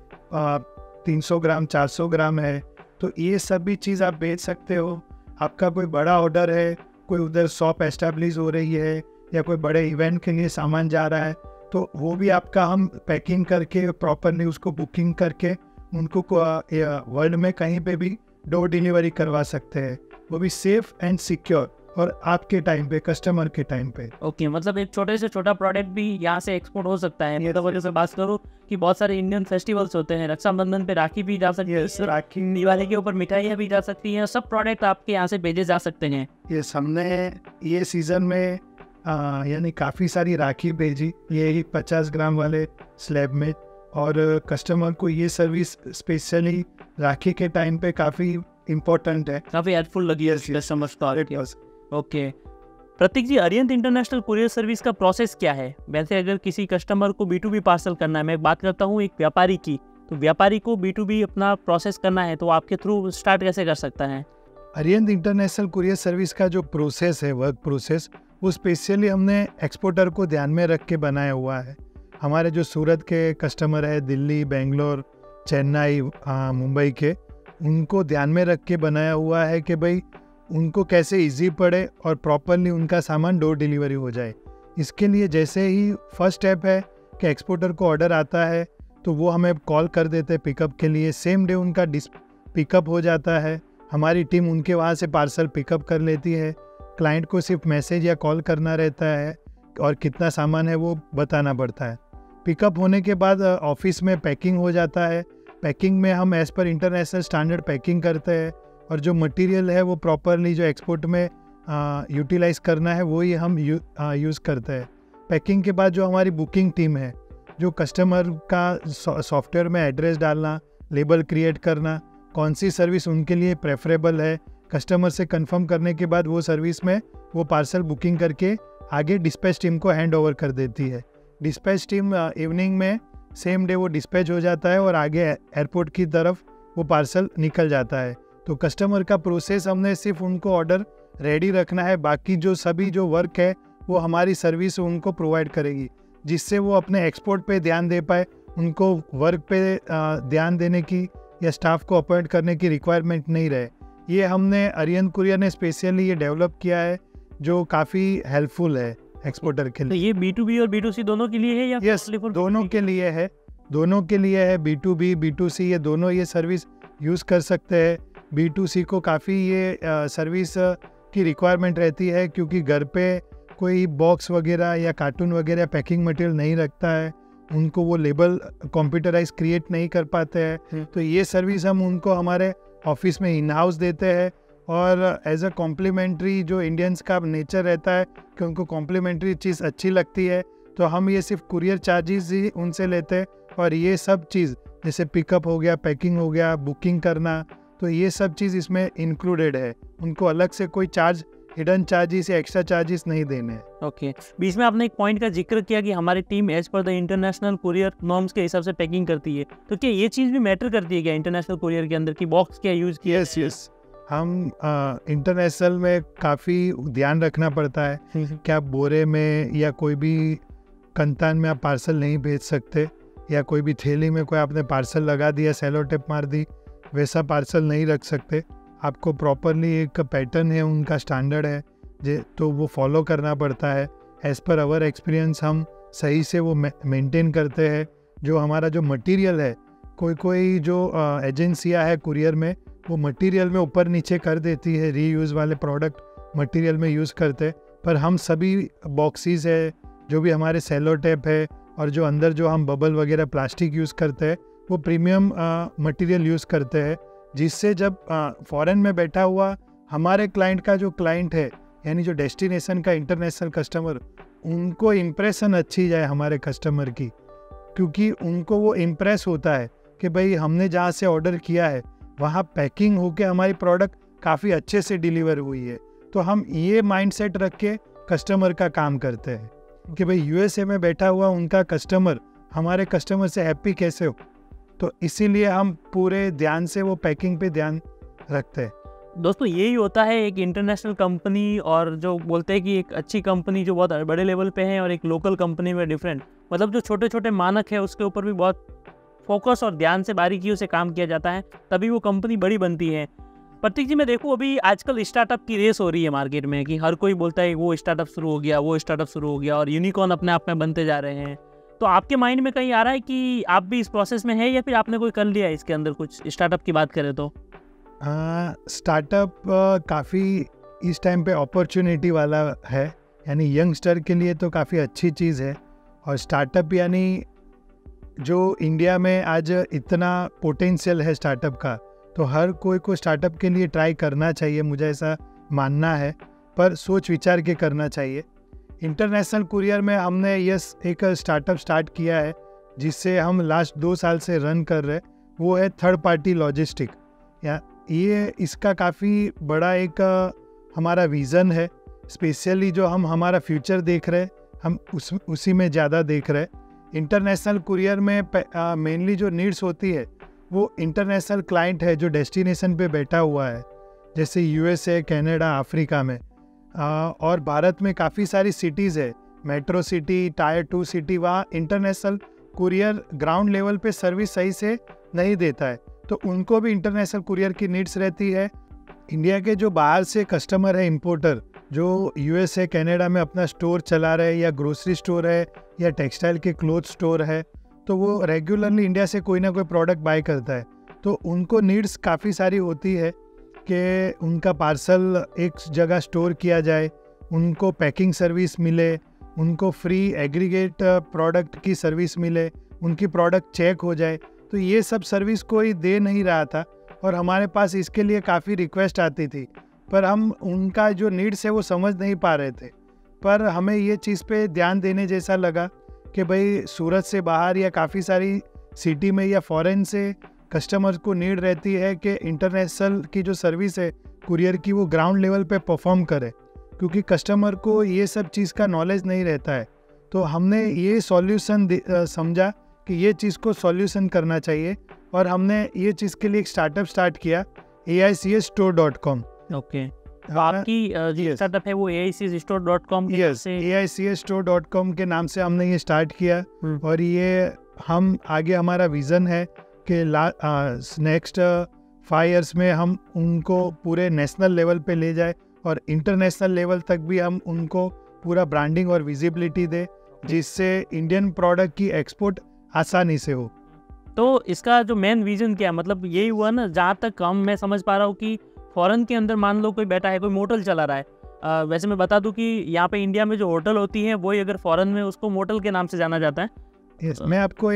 300 ग्राम 400 ग्राम है, तो ये सब भी चीज़ आप भेज सकते हो। आपका कोई बड़ा ऑर्डर है, कोई उधर शॉप एस्टेब्लिश हो रही है या कोई बड़े इवेंट के लिए सामान जा रहा है, तो वो भी आपका हम पैकिंग करके प्रॉपरली उसको बुकिंग करके उनको वर्ल्ड में कहीं पे भी डोर डिलीवरी करवा सकते हैं, वो भी सेफ एंड सिक्योर और आपके टाइम पे, कस्टमर के टाइम पे। ओके, मतलब एक छोटे से छोटा प्रोडक्ट भी यहाँ से एक्सपोर्ट हो सकता है। मतलब वजह से बात करूँ कि बहुत सारे इंडियन फेस्टिवल्स होते हैं, रक्षाबंधन पे राखी भी जा सकती है, राखी, दिवाली के ऊपर मिठाइयाँ भी जा सकती हैं, सब प्रोडक्ट आपके यहाँ से भेजे जा सकते हैं। ये हमने ये सीज़न में यानी काफ़ी सारी राखी भेजी, ये 50 ग्राम वाले स्लैब में, और कस्टमर को ये सर्विस स्पेशली राखी के टाइम पे काफ़ी इम्पोर्टेंट है, काफ़ी हेल्पफुल लगी है Yes, yes. कस्टमर को। ओके प्रतीक जी, अरिहंत इंटरनेशनल कुरियर सर्विस का प्रोसेस क्या है? वैसे अगर किसी कस्टमर को B2B पार्सल करना है, मैं बात करता हूँ एक व्यापारी की, तो व्यापारी को B2B अपना प्रोसेस करना है तो आपके थ्रू स्टार्ट कैसे कर सकता है? अरिहंत इंटरनेशनल कुरियर सर्विस का जो प्रोसेस है, वर्क प्रोसेस, वो स्पेशली हमने एक्सपोर्टर को ध्यान में रख के बनाया हुआ है। हमारे जो सूरत के कस्टमर है, दिल्ली, बेंगलोर, चेन्नई, मुंबई के, उनको ध्यान में रख के बनाया हुआ है कि भाई उनको कैसे इजी पड़े और प्रॉपरली उनका सामान डोर डिलीवरी हो जाए। इसके लिए जैसे ही फर्स्ट स्टेप है कि एक्सपोर्टर को ऑर्डर आता है तो वो हमें कॉल कर देते हैं पिकअप के लिए, सेम डे उनका पिकअप हो जाता है, हमारी टीम उनके वहाँ से पार्सल पिकअप कर लेती है। क्लाइंट को सिर्फ मैसेज या कॉल करना रहता है और कितना सामान है वो बताना पड़ता है। पिकअप होने के बाद ऑफिस में पैकिंग हो जाता है। पैकिंग में हम as per international standard packing करते हैं और जो मटेरियल है वो प्रॉपरली जो एक्सपोर्ट में यूटिलाइज़ करना है वही हम यूज़ करते हैं। पैकिंग के बाद जो हमारी बुकिंग टीम है, जो कस्टमर का सॉफ्टवेयर में एड्रेस डालना, लेबल क्रिएट करना, कौन सी सर्विस उनके लिए प्रेफरेबल है, कस्टमर से कंफर्म करने के बाद वो सर्विस में वो पार्सल बुकिंग करके आगे डिस्पैच टीम को हैंड ओवर कर देती है। डिस्पैच टीम इवनिंग में सेम डे वो डिस्पैच हो जाता है और आगे एयरपोर्ट की तरफ वो पार्सल निकल जाता है। तो कस्टमर का प्रोसेस हमने सिर्फ उनको ऑर्डर रेडी रखना है, बाकी जो सभी जो वर्क है वो हमारी सर्विस उनको प्रोवाइड करेगी, जिससे वो अपने एक्सपोर्ट पे ध्यान दे पाए। उनको वर्क पे ध्यान देने की या स्टाफ को अपॉइंट करने की रिक्वायरमेंट नहीं रहे। ये हमने अरिहंत कुरियर ने स्पेशली ये डेवलप किया है जो काफ़ी हेल्पफुल है एक्सपोर्टर के तो लिए। ये B2B और B2C दोनों के लिए है या यस, दोनों के लिए है, दोनों के लिए है। B2B, B2C ये दोनों ये सर्विस यूज़ कर सकते हैं। B2C को काफ़ी ये सर्विस की रिक्वायरमेंट रहती है क्योंकि घर पे कोई बॉक्स वगैरह या कार्टून वगैरह पैकिंग मटेरियल नहीं रखता है, उनको वो लेबल कंप्यूटराइज क्रिएट नहीं कर पाते हैं। तो ये सर्विस हम उनको हमारे ऑफिस में इन हाउस देते हैं और एज अ कॉम्प्लीमेंट्री, जो इंडियंस का नेचर रहता है कि उनको कॉम्प्लीमेंट्री चीज़ अच्छी लगती है, तो हम ये सिर्फ कुरियर चार्जेस ही उनसे लेते हैं और ये सब चीज़ जैसे पिकअप हो गया, पैकिंग हो गया, बुकिंग करना, तो ये सब चीज़ इसमें इंक्लूडेड है। उनको अलग से कोई चार्ज, हिडन चार्जेस या एक्स्ट्रा चार्जेस नहीं देने हैं। ओके बीच में आपने एक पॉइंट का जिक्र किया कि हमारी team as per the international courier norms के हिसाब से पैकिंग करती है, तो क्या ये चीज़ भी मैटर करती है क्या इंटरनेशनल कुरियर के अंदर की बॉक्स क्या यूज़ किया? यस, हम इंटरनेशनल में काफ़ी ध्यान रखना पड़ता है कि आप बोरे में या कोई भी कंतान में आप पार्सल नहीं भेज सकते, या कोई भी थैली में कोई आपने पार्सल लगा दिया, सेलो टेप मार दी, वैसा पार्सल नहीं रख सकते। आपको प्रॉपरली एक पैटर्न है, उनका स्टैंडर्ड है तो वो फॉलो करना पड़ता है। एज़ पर आवर एक्सपीरियंस हम सही से वो मेंटेन करते हैं। जो हमारा जो मटेरियल है, कोई जो एजेंसियां है कुरियर में, वो मटेरियल में ऊपर नीचे कर देती है, रीयूज़ वाले प्रोडक्ट मटेरियल में यूज़ करते, पर हम सभी बॉक्सेस है, जो भी हमारे सेलो टेप है और जो अंदर जो हम बबल वगैरह प्लास्टिक यूज़ करते हैं, वो प्रीमियम मटेरियल यूज़ करते हैं, जिससे जब फॉरेन में बैठा हुआ हमारे क्लाइंट का जो क्लाइंट है, यानी जो डेस्टिनेशन का इंटरनेशनल कस्टमर, उनको इम्प्रेशन अच्छी जाए हमारे कस्टमर की, क्योंकि उनको वो इम्प्रेस होता है कि भाई हमने जहाँ से ऑर्डर किया है वहाँ पैकिंग होके हमारी प्रोडक्ट काफ़ी अच्छे से डिलीवर हुई है। तो हम ये माइंडसेट रख के कस्टमर का काम करते हैं कि भाई USA में बैठा हुआ उनका कस्टमर हमारे कस्टमर से हैप्पी कैसे हो। तो इसीलिए हम पूरे ध्यान से वो पैकिंग पे ध्यान रखते हैं। दोस्तों यही होता है एक इंटरनेशनल कंपनी, और जो बोलते हैं कि एक अच्छी कंपनी जो बहुत बड़े लेवल पे है और एक लोकल कंपनी में डिफरेंट, मतलब जो छोटे छोटे मानक है उसके ऊपर भी बहुत फोकस और ध्यान से बारीकियों से काम किया जाता है, तभी वो कंपनी बड़ी बनती है। प्रतीक जी, मैं देखूँ अभी आजकल स्टार्टअप की रेस हो रही है मार्केट में कि हर कोई बोलता है वो स्टार्टअप शुरू हो गया, वो स्टार्टअप शुरू हो गया, और यूनिकॉर्न अपने आप में बनते जा रहे हैं। तो आपके माइंड में कहीं आ रहा है कि आप भी इस प्रोसेस में है या फिर आपने कोई कर लिया है इसके अंदर कुछ, स्टार्टअप की बात करें तो? स्टार्टअप काफ़ी इस टाइम पे अपॉर्चुनिटी वाला है, यानी यंगस्टर के लिए तो काफ़ी अच्छी चीज़ है। और स्टार्टअप यानी जो इंडिया में आज इतना पोटेंशियल है स्टार्टअप का, तो हर कोई को स्टार्टअप के लिए ट्राई करना चाहिए, मुझे ऐसा मानना है, पर सोच विचार के करना चाहिए। इंटरनेशनल कुरियर में हमने एक स्टार्टअप स्टार्ट किया है जिससे हम लास्ट 2 साल से रन कर रहे, वो है थर्ड पार्टी लॉजिस्टिक। या ये इसका काफ़ी बड़ा एक हमारा विज़न है, स्पेशली जो हम हमारा फ्यूचर देख रहे हैं, हम उसी में ज़्यादा देख रहे हैं। इंटरनेशनल कुरियर में मेनली जो नीड्स होती है वो इंटरनेशनल क्लाइंट है जो डेस्टिनेशन पे बैठा हुआ है, जैसे यूएसए, कनाडा, अफ्रीका में। और भारत में काफ़ी सारी सिटीज़ है, मेट्रो सिटी, टायर 2 सिटी, वहाँ इंटरनेशनल कुरियर ग्राउंड लेवल पे सर्विस सही से नहीं देता है, तो उनको भी इंटरनेशनल कुरियर की नीड्स रहती है। इंडिया के जो बाहर से कस्टमर है, इंपोर्टर, जो यूएसए, कनाडा में अपना स्टोर चला रहे, या ग्रोसरी स्टोर है, या टेक्सटाइल के क्लोथ स्टोर है, तो वो रेगुलरली इंडिया से कोई ना कोई प्रोडक्ट बाय करता है, तो उनको नीड्स काफ़ी सारी होती है कि उनका पार्सल एक जगह स्टोर किया जाए, उनको पैकिंग सर्विस मिले, उनको फ्री एग्रीगेट प्रोडक्ट की सर्विस मिले, उनकी प्रोडक्ट चेक हो जाए। तो ये सब सर्विस कोई दे नहीं रहा था और हमारे पास इसके लिए काफ़ी रिक्वेस्ट आती थी, पर हम उनका जो नीड्स है वो समझ नहीं पा रहे थे। पर हमें ये चीज़ पे ध्यान देने जैसा लगा कि भाई सूरत से बाहर या काफ़ी सारी सिटी में या फॉरेन से कस्टमर को नीड रहती है कि इंटरनेशनल की जो सर्विस है कुरियर की, वो ग्राउंड लेवल पे परफॉर्म करे, क्योंकि कस्टमर को ये सब चीज़ का नॉलेज नहीं रहता है। तो हमने ये सॉल्यूशन समझा कि ये चीज़ को सॉल्यूशन करना चाहिए, और हमने ये चीज़ के लिए एक स्टार्टअप स्टार्ट किया, AICSstore.com। ओके, आपकी जो स्टार्टअप है वो AICSstore.com से AICSstore.com के नाम से हमने ये स्टार्ट किया। और ये हम आगे हमारा विज़न है कि नेक्स्ट 5 इयर्स में हम उनको पूरे नेशनल लेवल पे ले जाए और इंटरनेशनल लेवल तक भी हम उनको पूरा ब्रांडिंग और विजिबिलिटी दे, जिससे इंडियन प्रोडक्ट की एक्सपोर्ट आसानी से हो। तो इसका जो मेन विजन क्या है, मतलब यही हुआ ना, जहाँ तक मैं समझ पा रहा हूँ कि फॉरेन के अंदर मान लो कोई बैठा है, कोई मोटल चला रहा है। वैसे मैं बता दूं कि यहाँ पे इंडिया में जो होटल होती है वही अगर फॉरेन में उसको मोटल के नाम से जाना जाता है। yes, मैं आपको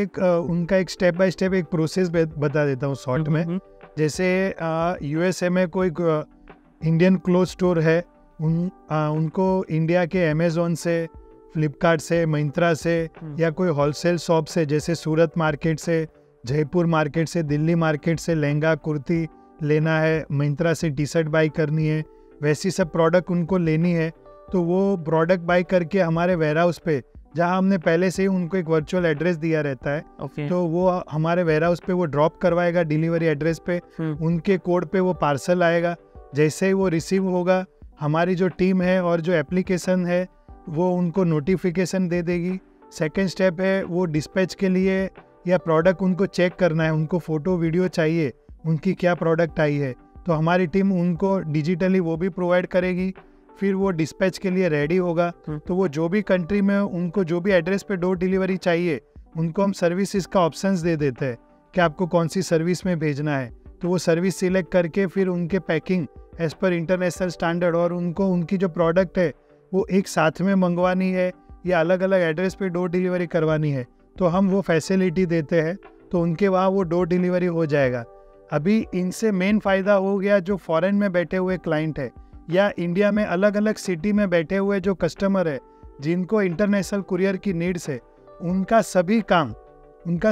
उनका एक स्टेप बाय स्टेप एक प्रोसेस बता देता हूँ शॉर्ट में। जैसे यूएसए में कोई इंडियन क्लोथ स्टोर है, उनको इंडिया के अमेज़ॉन से, फ्लिपकार्ट से, मिंत्रा से, या कोई होलसेल शॉप से, जैसे सूरत मार्केट से, जयपुर मार्केट से, दिल्ली मार्केट से लहंगा कुर्ती लेना है, मिंत्रा से टी शर्ट बाई करनी है, वैसी सब प्रोडक्ट उनको लेनी है, तो वो प्रोडक्ट बाई करके हमारे वेयरहाउस पे, जहाँ हमने पहले से ही उनको एक वर्चुअल एड्रेस दिया रहता है, तो वो हमारे वेयरहाउस पे वो ड्रॉप करवाएगा डिलीवरी एड्रेस पे, उनके कोड पे वो पार्सल आएगा। जैसे ही वो रिसीव होगा, हमारी जो टीम है और जो एप्लीकेशन है वो उनको नोटिफिकेशन दे देगी। सेकेंड स्टेप है वो डिस्पैच के लिए, या प्रोडक्ट उनको चेक करना है, उनको फ़ोटो वीडियो चाहिए उनकी क्या प्रोडक्ट आई है, तो हमारी टीम उनको डिजिटली वो भी प्रोवाइड करेगी। फिर वो डिस्पैच के लिए रेडी होगा, तो वो जो भी कंट्री में उनको जो भी एड्रेस पे डोर डिलीवरी चाहिए, उनको हम सर्विसेज का ऑप्शंस दे देते हैं कि आपको कौन सी सर्विस में भेजना है, तो वो सर्विस सिलेक्ट करके फिर उनके packing as per international standard, और उनको उनकी जो प्रोडक्ट है वो एक साथ में मंगवानी है या अलग अलग एड्रेस पे डोर डिलीवरी करवानी है, तो हम वो फैसिलिटी देते हैं, तो उनके वहाँ वो डोर डिलीवरी हो जाएगा। अभी इनसे मेन फ़ायदा हो गया जो फॉरेन में बैठे हुए क्लाइंट है, या इंडिया में अलग अलग सिटी में बैठे हुए जो कस्टमर है जिनको इंटरनेशनल कुरियर की नीड्स है, उनका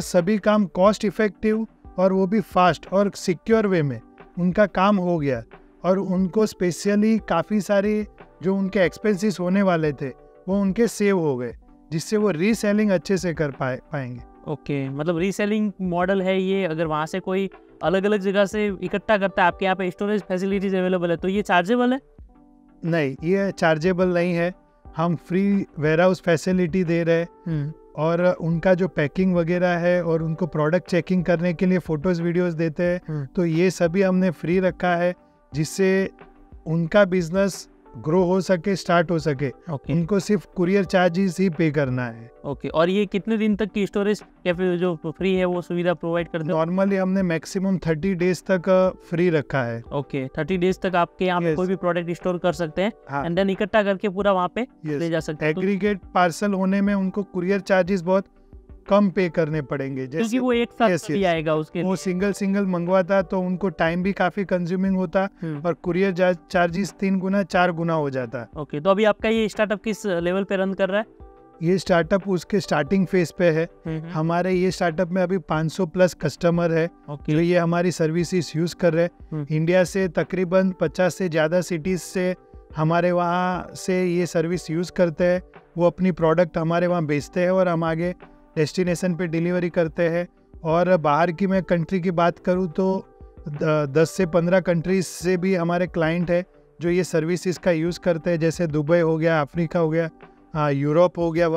सभी काम कॉस्ट इफ़ेक्टिव और वो भी फास्ट और सिक्योर वे में उनका काम हो गया, और उनको स्पेशली काफ़ी सारी जो उनके एक्सपेंसेस होने वाले थे वो उनके सेव हो गए, जिससे वो रीसेलिंग अच्छे से कर पाएंगे। ओके, मतलब रीसेलिंग मॉडल है ये। अगर वहाँ से कोई अलग अलग जगह से इकट्ठा करता है, आपके यहाँ पे स्टोरेज फैसिलिटीज अवेलेबल है, तो ये चार्जेबल है? नहीं, ये चार्जेबल नहीं है। हम फ्री वेयरहाउस फैसिलिटी दे रहे हैं, और उनका जो पैकिंग वगैरह है और उनको प्रोडक्ट चेकिंग करने के लिए फ़ोटोज़ वीडियोज़ देते हैं, तो ये सभी हमने फ्री रखा है, जिससे उनका बिजनेस ग्रो हो सके, स्टार्ट हो सके, ओके उनको सिर्फ कुरियर चार्जेस ही पे करना है। ओके। और ये कितने दिन तक की स्टोरेज या फिर जो फ्री है वो सुविधा प्रोवाइड करते हो? नॉर्मली हमने मैक्सिमम 30 डेज तक फ्री रखा है। ओके 30 डेज तक आपके यहाँ पे Yes. कोई भी प्रोडक्ट स्टोर कर सकते हैं हाँ, एंड देन इकट्ठा करके पूरा वहाँ पे Yes. ले जा सकते हैं। एग्रीगेट पार्सल होने में उनको कुरियर चार्जेस बहुत कम पे करने पड़ेंगे। क्योंकि जैसे वो एक साथ Yes, भी yes. आएगा उसके वो सिंगल मंगवाता तो उनको टाइम भी काफी कंज्यूमिंग होता और कुरियर चार्जेस 3 गुना 4 गुना हो जाता। ओके। तो अभी आपका ये स्टार्टअप किस लेवल पे रन कर रहा है? ये स्टार्टअप उसके स्टार्टिंग फेज पे है। हमारे ये स्टार्टअप में अभी 500 प्लस कस्टमर है ओके जो ये हमारी सर्विसेज यूज कर रहे हैं। इंडिया से तकरीबन 50 से ज़्यादा सिटीज से हमारे वहाँ से ये सर्विस यूज करते हैं। वो अपनी प्रोडक्ट हमारे वहाँ बेचते हैं और हम आगे डेस्टिनेशन पे डिलीवरी करते हैं। और बाहर की मैं कंट्री की बात करूँ तो 10 से 15 कंट्रीज से भी हमारे क्लाइंट है जो ये सर्विसेज का यूज़ करते हैं। जैसे दुबई हो गया, अफ्रीका हो गया, यूरोप हो गया,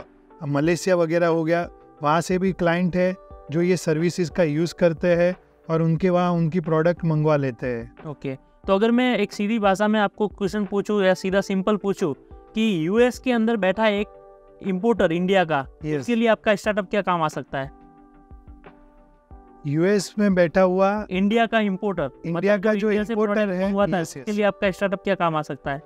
मलेशिया वगैरह हो गया, वहाँ से भी क्लाइंट है जो ये सर्विसेज का यूज़ करते हैं और उनके वहाँ उनकी प्रोडक्ट मंगवा लेते हैं। ओके। तो अगर मैं एक सीधी भाषा में आपको क्वेश्चन पूछूं या सीधा सिंपल पूछूं कि यूएस के अंदर बैठा एक इंपोर्टर इंडिया का, Yes. इसके लिए आपका स्टार्टअप क्या काम आ सकता है? यूएस में बैठा हुआ इंडिया का इंपोर्टर, इंडिया का जो इंपोर्टर है, मंगवाता है, yes, yes. इसके लिए आपका स्टार्टअप क्या काम आ सकता है?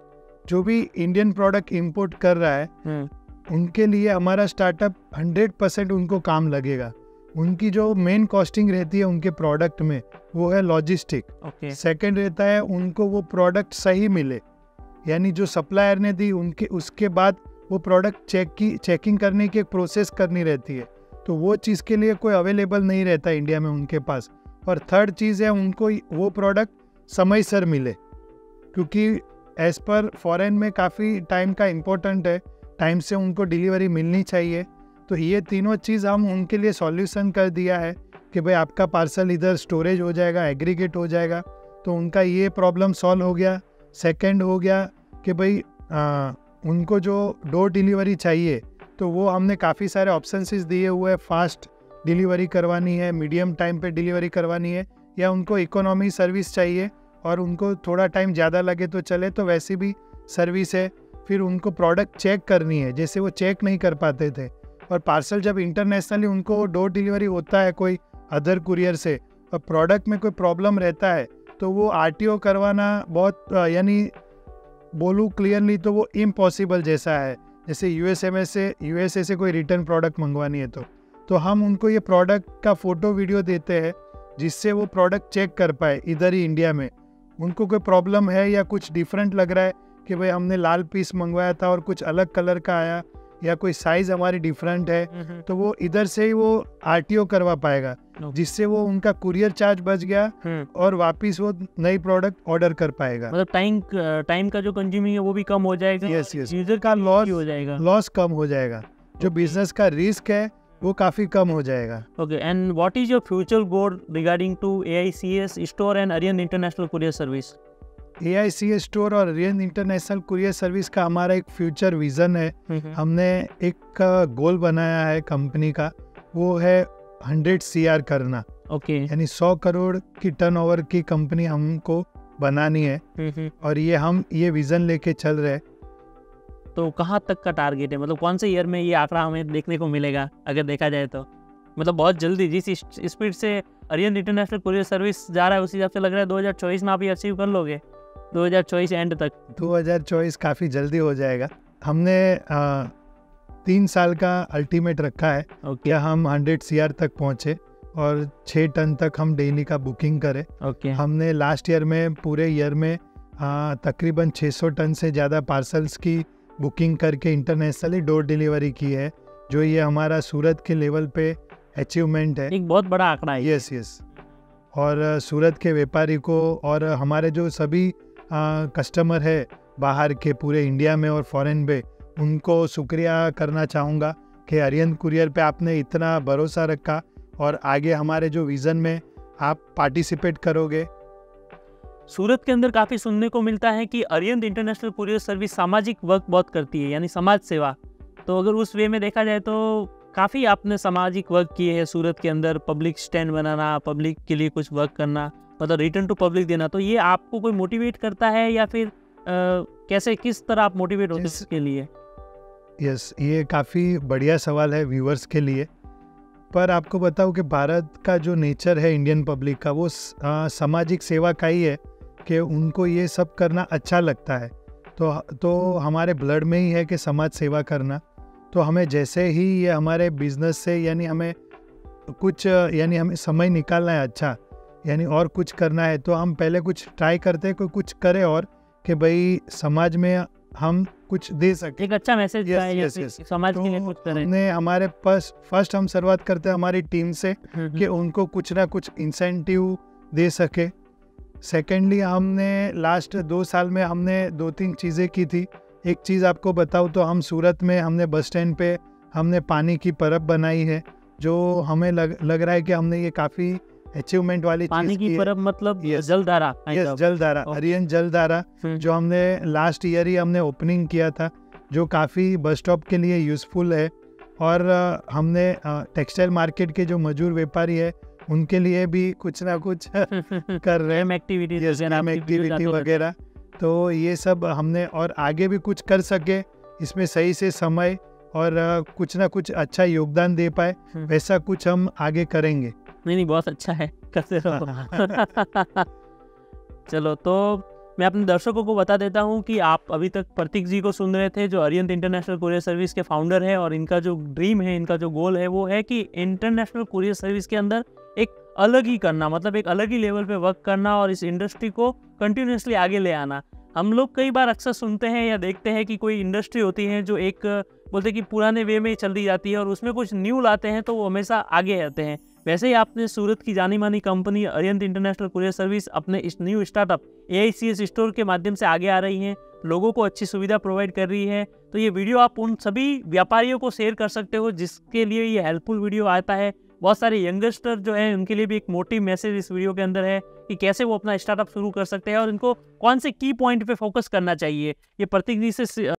जो भी इंडियन प्रोडक्ट इंपोर्ट कर रहा है उनके लिए हमारा स्टार्टअप 100% उनको काम लगेगा। उनकी जो मेन कॉस्टिंग रहती है उनके प्रोडक्ट में वो है लॉजिस्टिक। ओके सेकंड रहता है उनको वो प्रोडक्ट सही मिले, यानी जो सप्लायर ने दी उनके उसके बाद वो प्रोडक्ट चेकिंग करने की एक प्रोसेस करनी रहती है, तो वो चीज़ के लिए कोई अवेलेबल नहीं रहता इंडिया में उनके पास। और थर्ड चीज़ है उनको वो प्रोडक्ट समय सर मिले, क्योंकि एज़ पर फॉरेन में काफ़ी टाइम का इम्पोर्टेंट है, टाइम से उनको डिलीवरी मिलनी चाहिए। तो ये तीनों चीज़ हम उनके लिए सॉल्यूशन कर दिया है कि भाई आपका पार्सल इधर स्टोरेज हो जाएगा, एग्रीगेट हो जाएगा, तो उनका ये प्रॉब्लम सॉल्व हो गया। सेकंड हो गया कि भाई उनको जो डोर डिलीवरी चाहिए तो वो हमने काफ़ी सारे ऑप्शंस दिए हुए हैं। फास्ट डिलीवरी करवानी है, मीडियम टाइम पे डिलीवरी करवानी है, या उनको इकोनॉमी सर्विस चाहिए और उनको थोड़ा टाइम ज़्यादा लगे तो चले, तो वैसी भी सर्विस है। फिर उनको प्रोडक्ट चेक करनी है, जैसे वो चेक नहीं कर पाते थे, और पार्सल जब इंटरनेशनली उनको डोर डिलीवरी होता है कोई अदर कुरियर से और प्रोडक्ट में कोई प्रॉब्लम रहता है तो वो आरटीओ करवाना बहुत यानी बोलूँ क्लियरली तो वो इम्पॉसिबल जैसा है। जैसे यूएसए से कोई रिटर्न प्रोडक्ट मंगवानी है तो हम उनको ये प्रोडक्ट का फ़ोटो वीडियो देते हैं जिससे वो प्रोडक्ट चेक कर पाए इधर ही इंडिया में। उनको कोई प्रॉब्लम है या कुछ डिफरेंट लग रहा है कि भाई हमने लाल पीस मंगवाया था और कुछ अलग कलर का आया, या कोई साइज़ हमारी डिफरेंट है, तो वो इधर से ही वो आरटीओ करवा पाएगा, जिससे वो उनका कुरियर चार्ज बच गया और वापस वो नई प्रोडक्ट ऑर्डर कर पाएगा। मतलब टाइम का जो कंज्यूमिंग है वो भी कम हो जाएगा। यस यस, यूजर का लॉस हो जाएगा, लॉस कम हो जाएगा, जो बिजनेस का रिस्क है वो काफ़ी कम हो जाएगा। Okay. And what is your future goal regarding to AICS store and Arihant international courier service? AICS store और अरिहंत इंटरनेशनल कुरियर सर्विस का हमारा एक फ्यूचर विजन है। हमने एक गोल बनाया है कंपनी का, वो है 100 CR करना। ओके यानी 100 करोड़ की टर्नओवर की कंपनी हमको बनानी है और ये विजन लेके चल रहे हैं। तो कहाँ तक का टारगेट है, मतलब कौन से ईयर में ये आंकड़ा हमें देखने को मिलेगा अगर देखा जाए तो? मतलब बहुत जल्दी जिस स्पीड से अरिहंत इंटरनेशनल कुरियर सर्विस जा रहा है उस हिसाब से लग रहा है 2024 में आप ये अचीव कर लोगे, 2024 एंड तक? 2024 काफ़ी जल्दी हो जाएगा। हमने 3 साल का अल्टीमेट रखा है कि हम 100 CR तक पहुँचे और 6 टन तक हम डेली का बुकिंग करें। हमने लास्ट ईयर में पूरे ईयर में तकरीबन 600 टन से ज़्यादा पार्सल्स की बुकिंग करके इंटरनेशनली डोर डिलीवरी की है, जो ये हमारा सूरत के लेवल पे अचीवमेंट है। एक बहुत बड़ा आंकड़ा है। Yes yes. और सूरत के व्यापारी को और हमारे जो सभी कस्टमर है बाहर के पूरे इंडिया में और फॉरेन में, उनको शुक्रिया करना चाहूँगा कि अरिहंत कुरियर पे आपने इतना भरोसा रखा और आगे हमारे जो विज़न में आप पार्टिसिपेट करोगे। सूरत के अंदर काफ़ी सुनने को मिलता है कि अरिहंत इंटरनेशनल कुरियर सर्विस सामाजिक वर्क बहुत करती है, यानी समाज सेवा। तो अगर उस वे में देखा जाए तो काफ़ी आपने सामाजिक वर्क किए हैं सूरत के अंदर, पब्लिक स्टैंड बनाना, पब्लिक के लिए कुछ वर्क करना, मतलब रिटर्न टू पब्लिक देना। तो ये आपको कोई मोटिवेट करता है या फिर कैसे, किस तरह आप मोटिवेट होते हैं जिस- इसके लिए? यस, ये काफ़ी बढ़िया सवाल है व्यूअर्स के लिए। पर आपको बताऊं कि भारत का जो नेचर है इंडियन पब्लिक का, वो सामाजिक सेवा का ही है कि उनको ये सब करना अच्छा लगता है। तो हमारे ब्लड में ही है कि समाज सेवा करना। तो हमें जैसे ही ये हमारे बिजनेस से यानी हमें समय निकालना है अच्छा, यानी और कुछ करना है, तो हम पहले कुछ ट्राई करते हैं, कोई कुछ करे और कि भाई समाज में हम कुछ दे सके। एक अच्छा मैसेज Yes, जाए, yes, जैसे yes. समाज के लिए तो कुछ करें। हमने हमारे पास फर्स्ट हम शुरुआत करते हैं हमारी टीम से कि उनको कुछ ना कुछ इंसेंटिव दे सके। सेकेंडली, हमने लास्ट 2 साल में हमने 2-3 चीज़ें की थी। एक चीज़ आपको बताऊँ तो हम सूरत में हमने बस स्टैंड पे हमने पानी की परब बनाई है, जो हमें लग रहा है कि हमने ये काफ़ी अचीवमेंट वाली पानी चीज़ की की है। परब मतलब Yes. जलधारा? यस, जलधारा, Okay. अरियन जलधारा, जो हमने लास्ट ईयर ही हमने ओपनिंग किया था, जो काफ़ी बस स्टॉप के लिए यूज़फुल है। और हमने टेक्सटाइल मार्केट के जो मजदूर व्यापारी है उनके लिए भी कुछ ना कुछ कर रहे हैं, एक्टिविटी वगैरह। तो ये सब हमने, और आगे भी कुछ कर सके इसमें सही से समय और कुछ ना कुछ अच्छा योगदान दे पाए, वैसा कुछ हम आगे करेंगे। नहीं, बहुत अच्छा है, करते रहो। चलो, तो मैं अपने दर्शकों को बता देता हूँ कि आप अभी तक प्रतीक जी को सुन रहे थे, जो अरियंत इंटरनेशनल कुरियर सर्विस के फाउंडर है। और इनका जो ड्रीम है, इनका जो गोल है, वो है कि इंटरनेशनल कुरियर सर्विस के अंदर एक अलग ही करना, मतलब एक अलग ही लेवल पे वर्क करना और इस इंडस्ट्री को कंटिन्यूसली आगे ले आना। हम लोग कई बार अक्सर सुनते हैं या देखते हैं कि कोई इंडस्ट्री होती है जो एक बोलते हैं कि पुराने वे में चलती जाती है, और उसमें कुछ न्यू लाते हैं तो वो हमेशा आगे रहते हैं। वैसे ही आपने सूरत की जानी मानी कंपनी अरियंत इंटरनेशनल कुरियर सर्विस अपने इस न्यू स्टार्टअप AICS स्टोर के माध्यम से आगे आ रही हैं, लोगों को अच्छी सुविधा प्रोवाइड कर रही है। तो ये वीडियो आप उन सभी व्यापारियों को शेयर कर सकते हो जिसके लिए ये हेल्पफुल वीडियो आता है। बहुत सारे यंगस्टर जो है उनके लिए भी एक मोटिव मैसेज इस वीडियो के अंदर है कि कैसे वो अपना स्टार्टअप शुरू कर सकते हैं और इनको कौन से की पॉइंट पे फोकस करना चाहिए। ये प्रतीक जी से